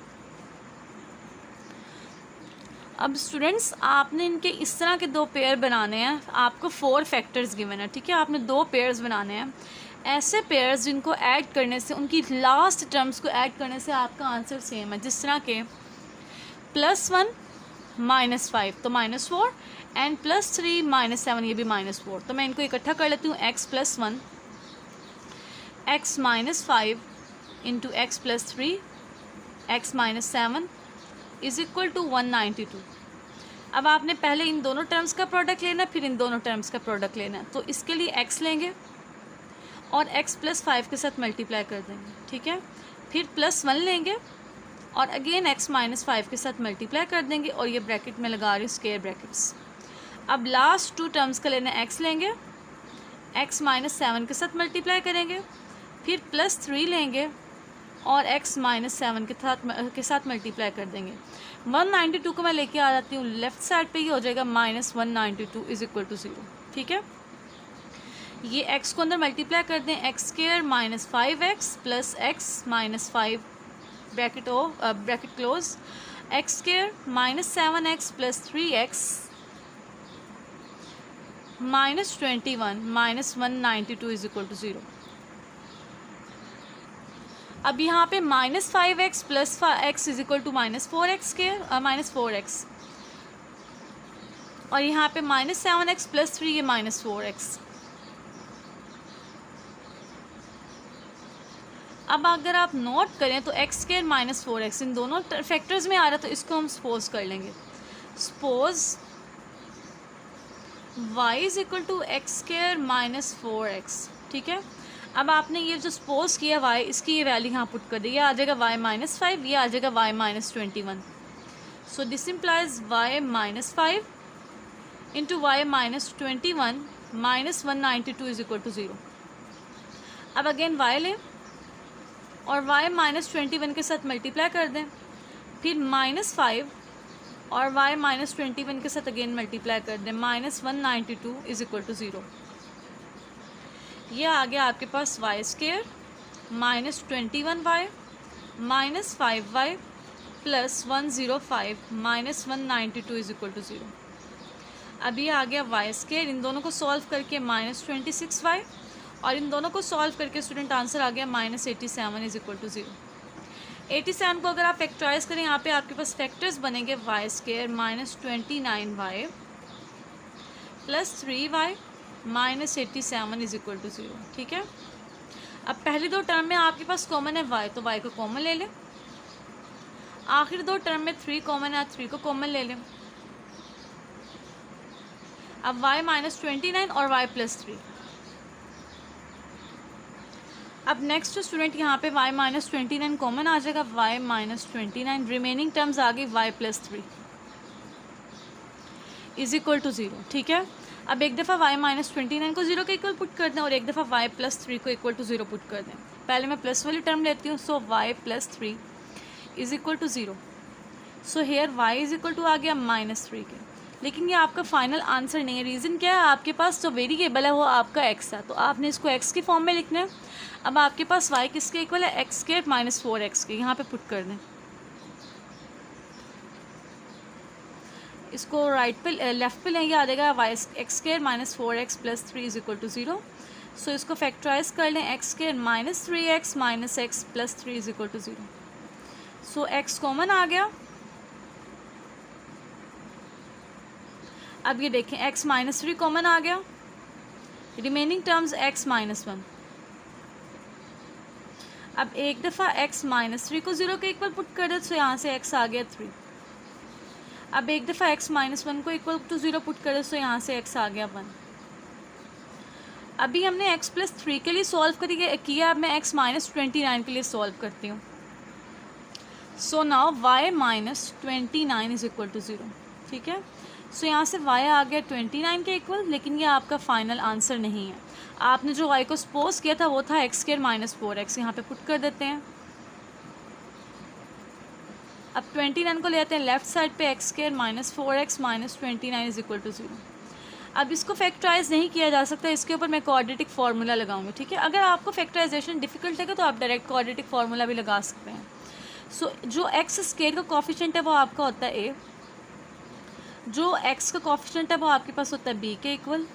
अब स्टूडेंट्स आपने इनके इस तरह के 2 पेयर बनाने हैं। आपको 4 फैक्टर्स गिवन है, ठीक है। आपने 2 पेयर्स बनाने हैं, ऐसे पेयर्स जिनको ऐड करने से, उनकी लास्ट टर्म्स को ऐड करने से आपका आंसर सेम है। जिस तरह के +1 -5 तो -4 एंड +3 -7 ये भी -4। तो मैं इनको इकट्ठा कर लेती हूँ। x+1 x-5 into x+3 x-7 is equal to 192। अब आपने पहले इन दोनों टर्म्स का प्रोडक्ट लेना है, फिर इन दोनों टर्म्स का प्रोडक्ट लेना है। तो इसके लिए x लेंगे और x+5 के साथ मल्टीप्लाई कर देंगे, ठीक है। फिर +1 लेंगे और अगेन x-5 के साथ मल्टीप्लाई कर देंगे, और ये ब्रैकेट में लगा रही हूँ स्क्वायर ब्रैकेट्स। अब लास्ट 2 टर्म्स का लेना है, x लेंगे, x-7 के साथ मल्टीप्लाई करेंगे, फिर +3 लेंगे और x-7 के साथ मल्टीप्लाई कर देंगे। 192 को मैं लेके आ जाती हूँ लेफ्ट साइड पे, ये हो जाएगा -192 इज इक्वल टू 0, ठीक है। ये x को अंदर मल्टीप्लाई कर दें, x² -5x plus x-5 bracket close, x² -7x plus 3x -21 -192 is equal to 0। अब यहाँ पे -5x plus x is equal to -4x और यहाँ पे -7x प्लस 3 ये -4x। अब अगर आप नोट करें तो x² -4x इन दोनों फैक्टर्स में आ रहा है, तो इसको हम सपोज कर लेंगे। Suppose y is equal to x² -4x, ठीक है। अब आपने ये जो सपोज किया y, इसकी ये वैल्यू यहाँ पुट कर दी, ये आ जाएगा y -5, ये आ जाएगा y -21। So this implies y -5 into y -21 -192 is equal to 0। अब अगेन y लें और y -21 के साथ मल्टीप्लाई कर दें, फिर -5 और y -21 के साथ अगेन मल्टीप्लाई कर दें, -192 इज इक्वल टू 0। ये आ गया आपके पास y² -21y -5y plus 105 -192 is equal to 0। अब ये आ गया y², इन दोनों को सॉल्व करके -26y और इन दोनों को सॉल्व करके स्टूडेंट आंसर आ गया -87 इज इक्वल टू 0। 87 को अगर आप फैक्टराइज करें, यहाँ पे आपके पास फैक्टर्स बनेंगे y² -29y plus 3y -87 is equal to 0, ठीक है। अब पहली 2 टर्म में आपके पास कॉमन है y, तो y को कॉमन ले लें। आखिरी 2 टर्म में 3 कॉमन है, 3 को कॉमन ले लें। अब y -29 और y प्लस 3। अब नेक्स्ट स्टूडेंट यहाँ पे y -29 कॉमन आ जाएगा, y -29 रिमेनिंग टर्म्स आ गई y plus 3 is equal to 0, ठीक है। अब एक दफ़ा y -29 को 0 के इक्वल पुट कर दें और एक दफ़ा y प्लस 3 को इक्वल टू 0 पुट कर दें। पहले मैं प्लस वाली टर्म लेती हूँ, so y plus 3 is equal to 0। So here y is equal to आ गया -3 के। लेकिन ये आपका फाइनल आंसर नहीं है। रीज़न क्या है, आपके पास जो वेरिएबल है वो आपका x है, तो आपने इसको x के फॉर्म में लिखना है। अब आपके पास y किसके इक्वल है, x² -4x के, यहाँ पे पुट कर दें। इसको राइट पे लेफ्ट पे लेंगे, आ जाएगा y x² -4x plus 3 is equal to 0। So इसको फैक्टराइज कर लें, x square minus 3x minus x plus 3 is equal to 0। So x common आ गया। अब ये देखें x माइनस 3 कॉमन आ गया, रिमेनिंग टर्म्स x माइनस 1। अब एक दफ़ा x माइनस 3 को 0 के इक्वल पुट कर दे तो यहाँ से x आ गया 3। अब एक दफ़ा x माइनस 1 को इक्वल टू 0 पुट कर दे तो यहाँ से x आ गया 1। अभी हमने x प्लस 3 के लिए सॉल्व किया, अब मैं x माइनस 29 के लिए सॉल्व करती हूँ। So now y minus 29 is equal to 0, ठीक है। सो यहाँ से y आ गया 29 के इक्वल, लेकिन ये आपका फाइनल आंसर नहीं है। आपने जो y को सपोज किया था वो था एक्स स्क्वायर माइनस 4x, यहाँ पे पुट कर देते हैं। अब 29 को ले आते हैं लेफ्ट साइड पे, x square minus 4x minus 29 is equal to 0। अब इसको फैक्टराइज नहीं किया जा सकता, इसके ऊपर मैं क्वाड्रेटिक फार्मूला लगाऊंगी, ठीक है। अगर आपको फैक्टराइजेशन डिफिकल्ट है तो आप डायरेक्ट क्वाड्रेटिक फार्मूला भी लगा सकते हैं। सो जो एक्स स्क्वायर का कोफिशिएंट है वो आपका होता है a, जो x का कोफिशिएंट है वो आपके पास होता है b के इक्वल,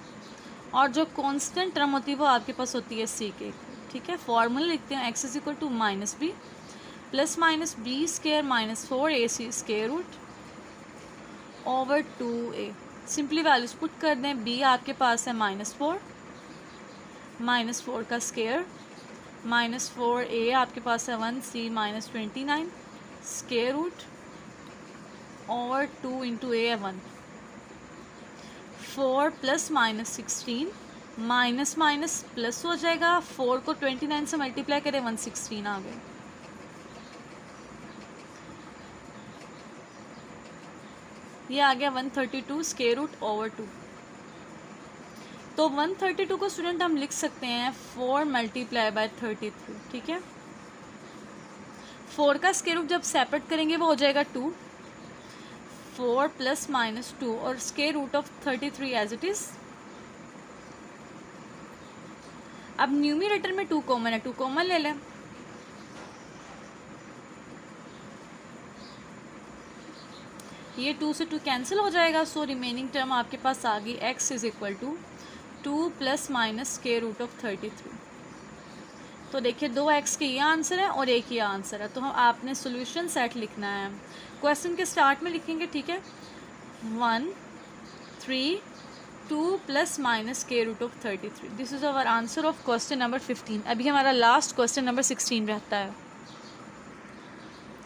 और जो कांस्टेंट टर्म होती है वो आपके पास होती है c के इक्वल, ठीक है। फार्मूला लिखते हैं x is equal to minus b plus minus b square minus 4ac square root over 2a। Simply values put कर दें, b आपके पास है माइनस 4 का स्क्वायर माइनस 4a आपके पास है 1c minus 29 square root over 2 into a 1। 4 plus minus 16 minus minus plus हो जाएगा, 4 को 29 से मल्टीप्लाई करें 116 आ गए। ये आ गया 132 स्क्वायर रूट ओवर 2। तो 132 को स्टूडेंट हम लिख सकते हैं 4 मल्टीप्लाई बाय 33, ठीक है। 4 का स्क्वायर रूट जब सेपरेट करेंगे वो हो जाएगा 2, 4 प्लस माइनस 2 और square root of 33 as it is. अब न्यूमरेटर में 2 कॉमन है, 2 कॉमन ले लें। ये 2 से 2 कैंसिल हो जाएगा, सो रिमेनिंग टर्म आपके पास आ गई x is equal to 2 plus minus square root of 33। तो देखिए 2x के ये आंसर है और एक ये आंसर है, तो हम आपने सोल्यूशन सेट लिखना है। क्वेश्चन के स्टार्ट में लिखेंगे, ठीक है, 1 3 2 plus minus square root of 33। This is our answer of question number 15। अभी हमारा लास्ट क्वेश्चन नंबर 16 रहता है।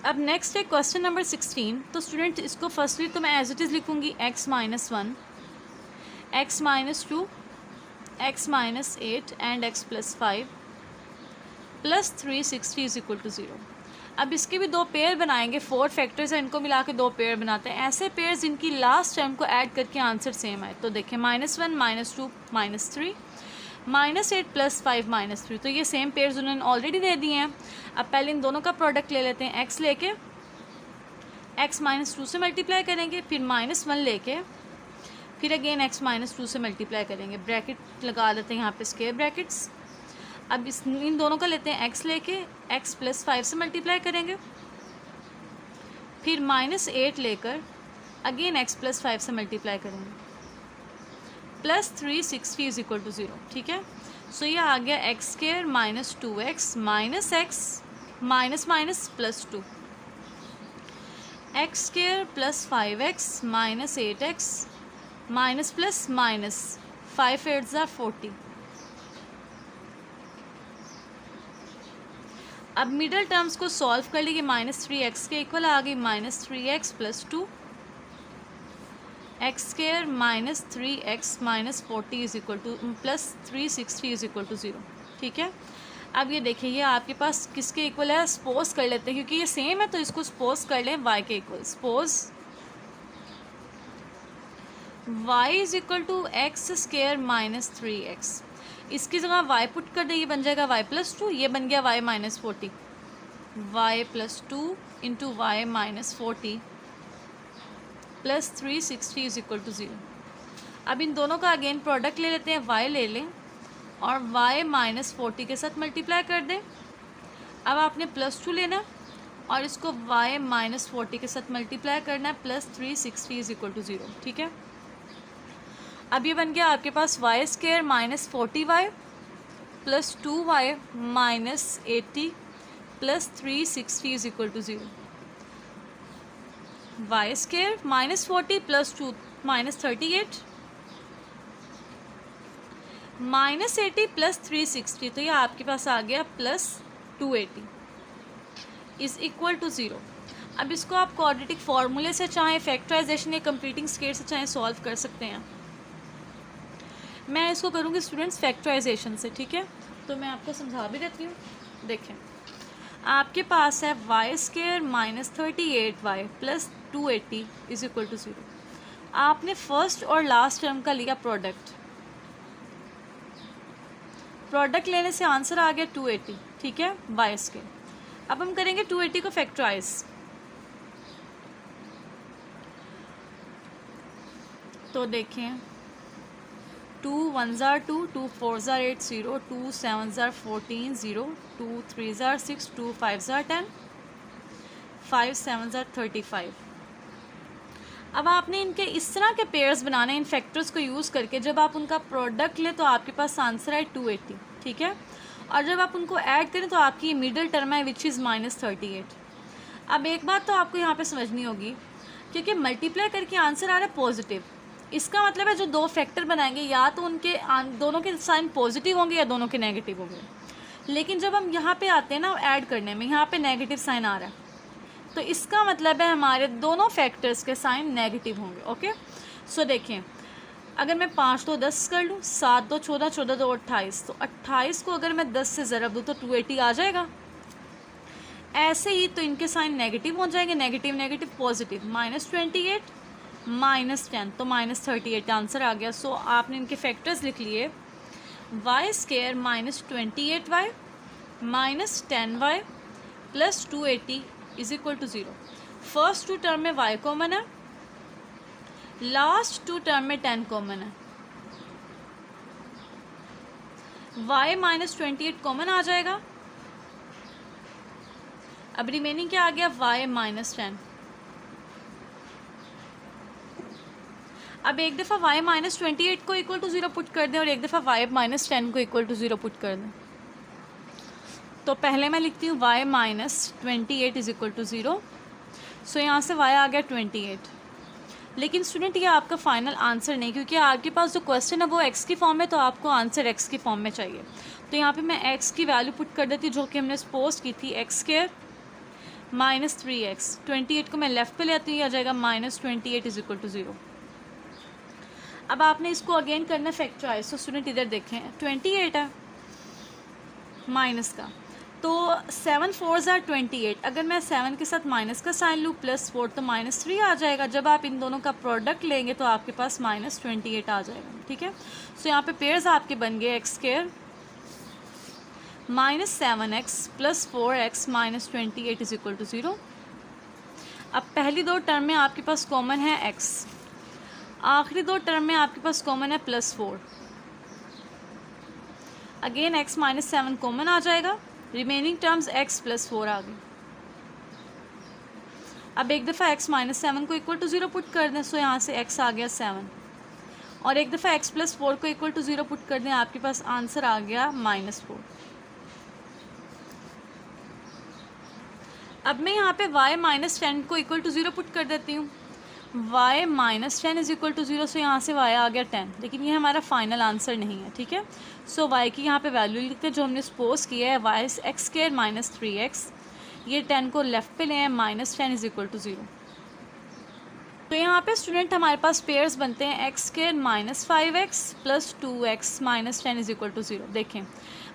अब नेक्स्ट है क्वेश्चन नंबर 16। तो स्टूडेंट इसको फर्स्टली तो मैं एज इट इज़ लिखूँगी x minus 1, x minus 2, x minus 8 and x plus 5 plus 360 is equal to 0। अब इसके भी 2 पेयर बनाएंगे, 4 फैक्टर्स हैं, इनको मिला के 2 पेयर बनाते हैं। ऐसे पेयर जिनकी लास्ट टर्म को ऐड करके आंसर सेम आए। तो देखें -1 -2 -3 -8 प्लस 5 -3, तो ये सेम पेयर्स उन्होंने ऑलरेडी दे दिए हैं। अब पहले इन दोनों का प्रोडक्ट ले लेते हैं, x लेके x -2 से मल्टीप्लाई करेंगे, फिर -1 लेके फिर अगेन x -2 से मल्टीप्लाई करेंगे। ब्रैकेट लगा देते हैं यहाँ पे, स्क्वायर ब्रैकेट्स। अब इन दोनों का लेते हैं x लेके x प्लस 5 से मल्टीप्लाई करेंगे, फिर -8 लेकर अगेन x प्लस 5 से मल्टीप्लाई करेंगे, प्लस 360 इज इक्वल टू 0, ठीक है। सो ये आ गया x square minus 2x minus x minus minus plus 2, x square plus 5x minus 8x minus plus minus 5 8 are 40। अब मिडल टर्म्स को सॉल्व कर लीजिए, -3x के इक्वल आ गई -3x plus 2, x square minus 3x minus 40 is equal to plus 360 is equal to 0, ठीक है। अब ये देखिए ये आपके पास किसके इक्वल है, सपोज कर लेते हैं क्योंकि ये सेम है तो इसको सपोज कर लें y के equal. Suppose y is equal to x square minus 3x, इसकी जगह y पुट कर दे, ये बन जाएगा y प्लस 2, ये बन गया y minus 40, y plus 2 into y minus 40 plus 360 is equal to 0। अब इन दोनों का अगेन प्रोडक्ट ले लेते हैं, y ले लें और y माइनस 40 के साथ मल्टीप्लाई कर दें। अब आपने प्लस 2 लेना और इसको y माइनस 40 के साथ मल्टीप्लाई करना है, प्लस 360 इज इक्वल टू 0, ठीक है। अब ये बन गया आपके पास y square minus 40y plus 2y minus 80 plus 360 is equal to 0। Y square minus 40 plus 2 minus 38 minus 80 plus 360, तो ये आपके पास आ गया प्लस 280 इज़ इक्वल टू 0। अब इसको आप क्वाड्रेटिक फार्मूले से चाहें फैक्टराइजेशन या कंप्लीटिंग स्केयर से चाहें सॉल्व कर सकते हैं। मैं इसको करूँगी स्टूडेंट्स फैक्टराइजेशन से, ठीक है। तो मैं आपको समझा भी देती हूँ। देखें, आपके पास है y square minus 38y plus 280 is equal to 0। आपने फर्स्ट और लास्ट टर्म का लिया प्रोडक्ट लेने से आंसर आ गया 280, ठीक है, वाई स्केयर। अब हम करेंगे 280 को फैक्टराइज। तो देखें, 2 1 ज़ार 2, 2 4 ज़ार 8 0, 2 7 ज़ार 14 0, 2 3 ज़ार 6, 2 5 ज़ार 10, 5 7 ज़ार 35। अब आपने इनके इस तरह के पेयर्स बनाने इन फैक्टर्स को यूज़ करके। जब आप उनका प्रोडक्ट लें तो आपके पास आंसर है 280, ठीक है। और जब आप उनको ऐड करें तो आपकी मिडिल टर्म है विच इज़ माइनस 38। अब एक बात तो आपको यहाँ पे समझनी होगी, क्योंकि मल्टीप्लाई करके आंसर आ रहा है पॉजिटिव, इसका मतलब है जो दो फैक्टर बनाएंगे या तो उनके दोनों के साइन पॉजिटिव होंगे या दोनों के नेगेटिव होंगे। लेकिन जब हम यहाँ पे आते हैं ना ऐड करने में, यहाँ पे नेगेटिव साइन आ रहा है, तो इसका मतलब है हमारे दोनों फैक्टर्स के साइन नेगेटिव होंगे। ओके, सो देखें, अगर मैं 5 2 10 कर लूँ, 7 2 14, 14 2 28, तो 28 को अगर मैं 10 से ज़रब दूँ तो 280 आ जाएगा। ऐसे ही तो इनके साइन नेगेटिव हो जाएंगे, negative negative positive, minus 28 minus 10, तो माइनस 38 आंसर आ गया। सो आपने इनके फैक्टर्स लिख लिए, y square minus 28y minus 10y plus 280 is equal to 0। First two term में y कॉमन है, लास्ट टू टर्म में 10 कॉमन है। y माइनस 28 कॉमन आ जाएगा। अब रिमेनिंग क्या आ गया, y माइनस 10। अब एक दफ़ा y माइनस 28 को इक्वल टू 0 पुट कर दें और एक दफ़ा y माइनस 10 को इक्वल टू 0 पुट कर दें। तो पहले मैं लिखती हूँ y minus 28 is equal to 0। So यहाँ से y आ गया 28। लेकिन स्टूडेंट ये आपका फाइनल आंसर नहीं, क्योंकि आपके पास जो क्वेश्चन है वो x की फॉर्म में, तो आपको आंसर x की फॉर्म में चाहिए। तो यहाँ पे मैं x की वैल्यू पुट कर देती हूँ जो कि हमने सपोज की थी, एक्स स्क्वायर माइनस 3x। 28 को मैं लेफ़्ट पे लेती हूँ, ये आ जाएगा माइनस 28 इज इक्वल टू 0। अब आपने इसको अगेन करना फैक्टराइज। तो स्टूडेंट इधर देखें, 28 है माइनस का, तो 7 4 ज़ार 28। अगर मैं 7 के साथ माइनस का साइन लूँ प्लस 4, तो माइनस 3 आ जाएगा। जब आप इन दोनों का प्रोडक्ट लेंगे तो आपके पास माइनस 28 आ जाएगा, ठीक है। सो यहाँ पे पेयर्स आपके बन गए, x square minus 7x plus 4x minus 28 is equal to 0। अब पहली दो टर्म में आपके पास कॉमन है x, आखिरी दो टर्म में आपके पास कॉमन है plus 4। Again x minus 7 common आ जाएगा, रिमेनिंग टर्म्स x प्लस 4 आ गई। अब एक दफ़ा x माइनस 7 को इक्वल टू 0 पुट कर दें, सो यहाँ से x आ गया 7, और एक दफ़ा x प्लस 4 को इक्वल टू 0 पुट कर दें, आपके पास आंसर आ गया माइनस 4। अब मैं यहाँ पे y माइनस 10 को इक्वल टू 0 पुट कर देती हूँ, y minus 10 is equal to 0। So यहाँ से y आ गया 10, लेकिन ये हमारा फाइनल आंसर नहीं है, ठीक है। सो y की यहाँ पे वैल्यू लिखते हैं जो हमने सपोज किया है, y x square minus 3x। ये 10 को लेफ़्ट पे ले हैं, माइनस 10 इज इक्वल टू 0। तो यहाँ पे स्टूडेंट हमारे पास पेयर्स बनते हैं, x square minus 5x plus 2x minus 10 is equal to 0। देखें,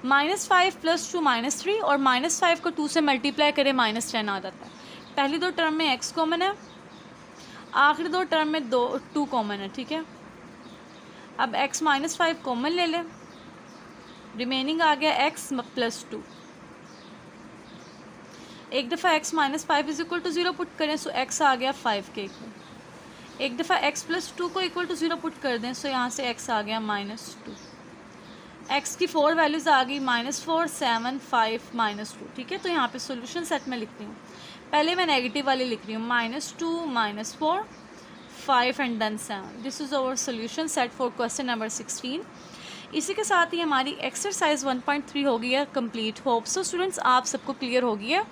माइनस 5 प्लस 2 माइनस 3, और माइनस 5 को 2 से मल्टीप्लाई करें माइनस 10 आ जाता है। पहली दो टर्म में x कॉमन है, आखिरी दो टर्म में 2 कॉमन है, ठीक है। अब x माइनस 5 कॉमन ले लें, रिमेनिंग आ गया x प्लस 2। एक दफ़ा x minus 5 is equal to 0 put करें, सो x आ गया 5 के इक्वल। एक दफ़ा x प्लस 2 को इक्वल टू 0 पुट कर दें, सो यहाँ से x आ गया माइनस 2। x की 4 वैल्यूज़ आ गई, माइनस 4 7 5 माइनस 2, ठीक है। तो यहाँ पे सॉल्यूशन सेट में लिखती हूँ, पहले मैं नेगेटिव वाली लिख रही हूँ, minus 2 minus 4 5 and then 7। This is our solution set for question number 16। इसी के साथ ही हमारी एक्सरसाइज 1.3 हो गई है कंप्लीट। होप सो स्टूडेंट्स आप सबको क्लियर हो गया।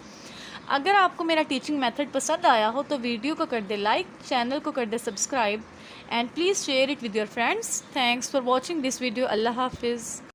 अगर आपको मेरा टीचिंग मेथड पसंद आया हो तो वीडियो को कर दे लाइक, चैनल को कर दे subscribe and please share it with your friends. Thanks for watching this video. अल्लाह हाफिज़।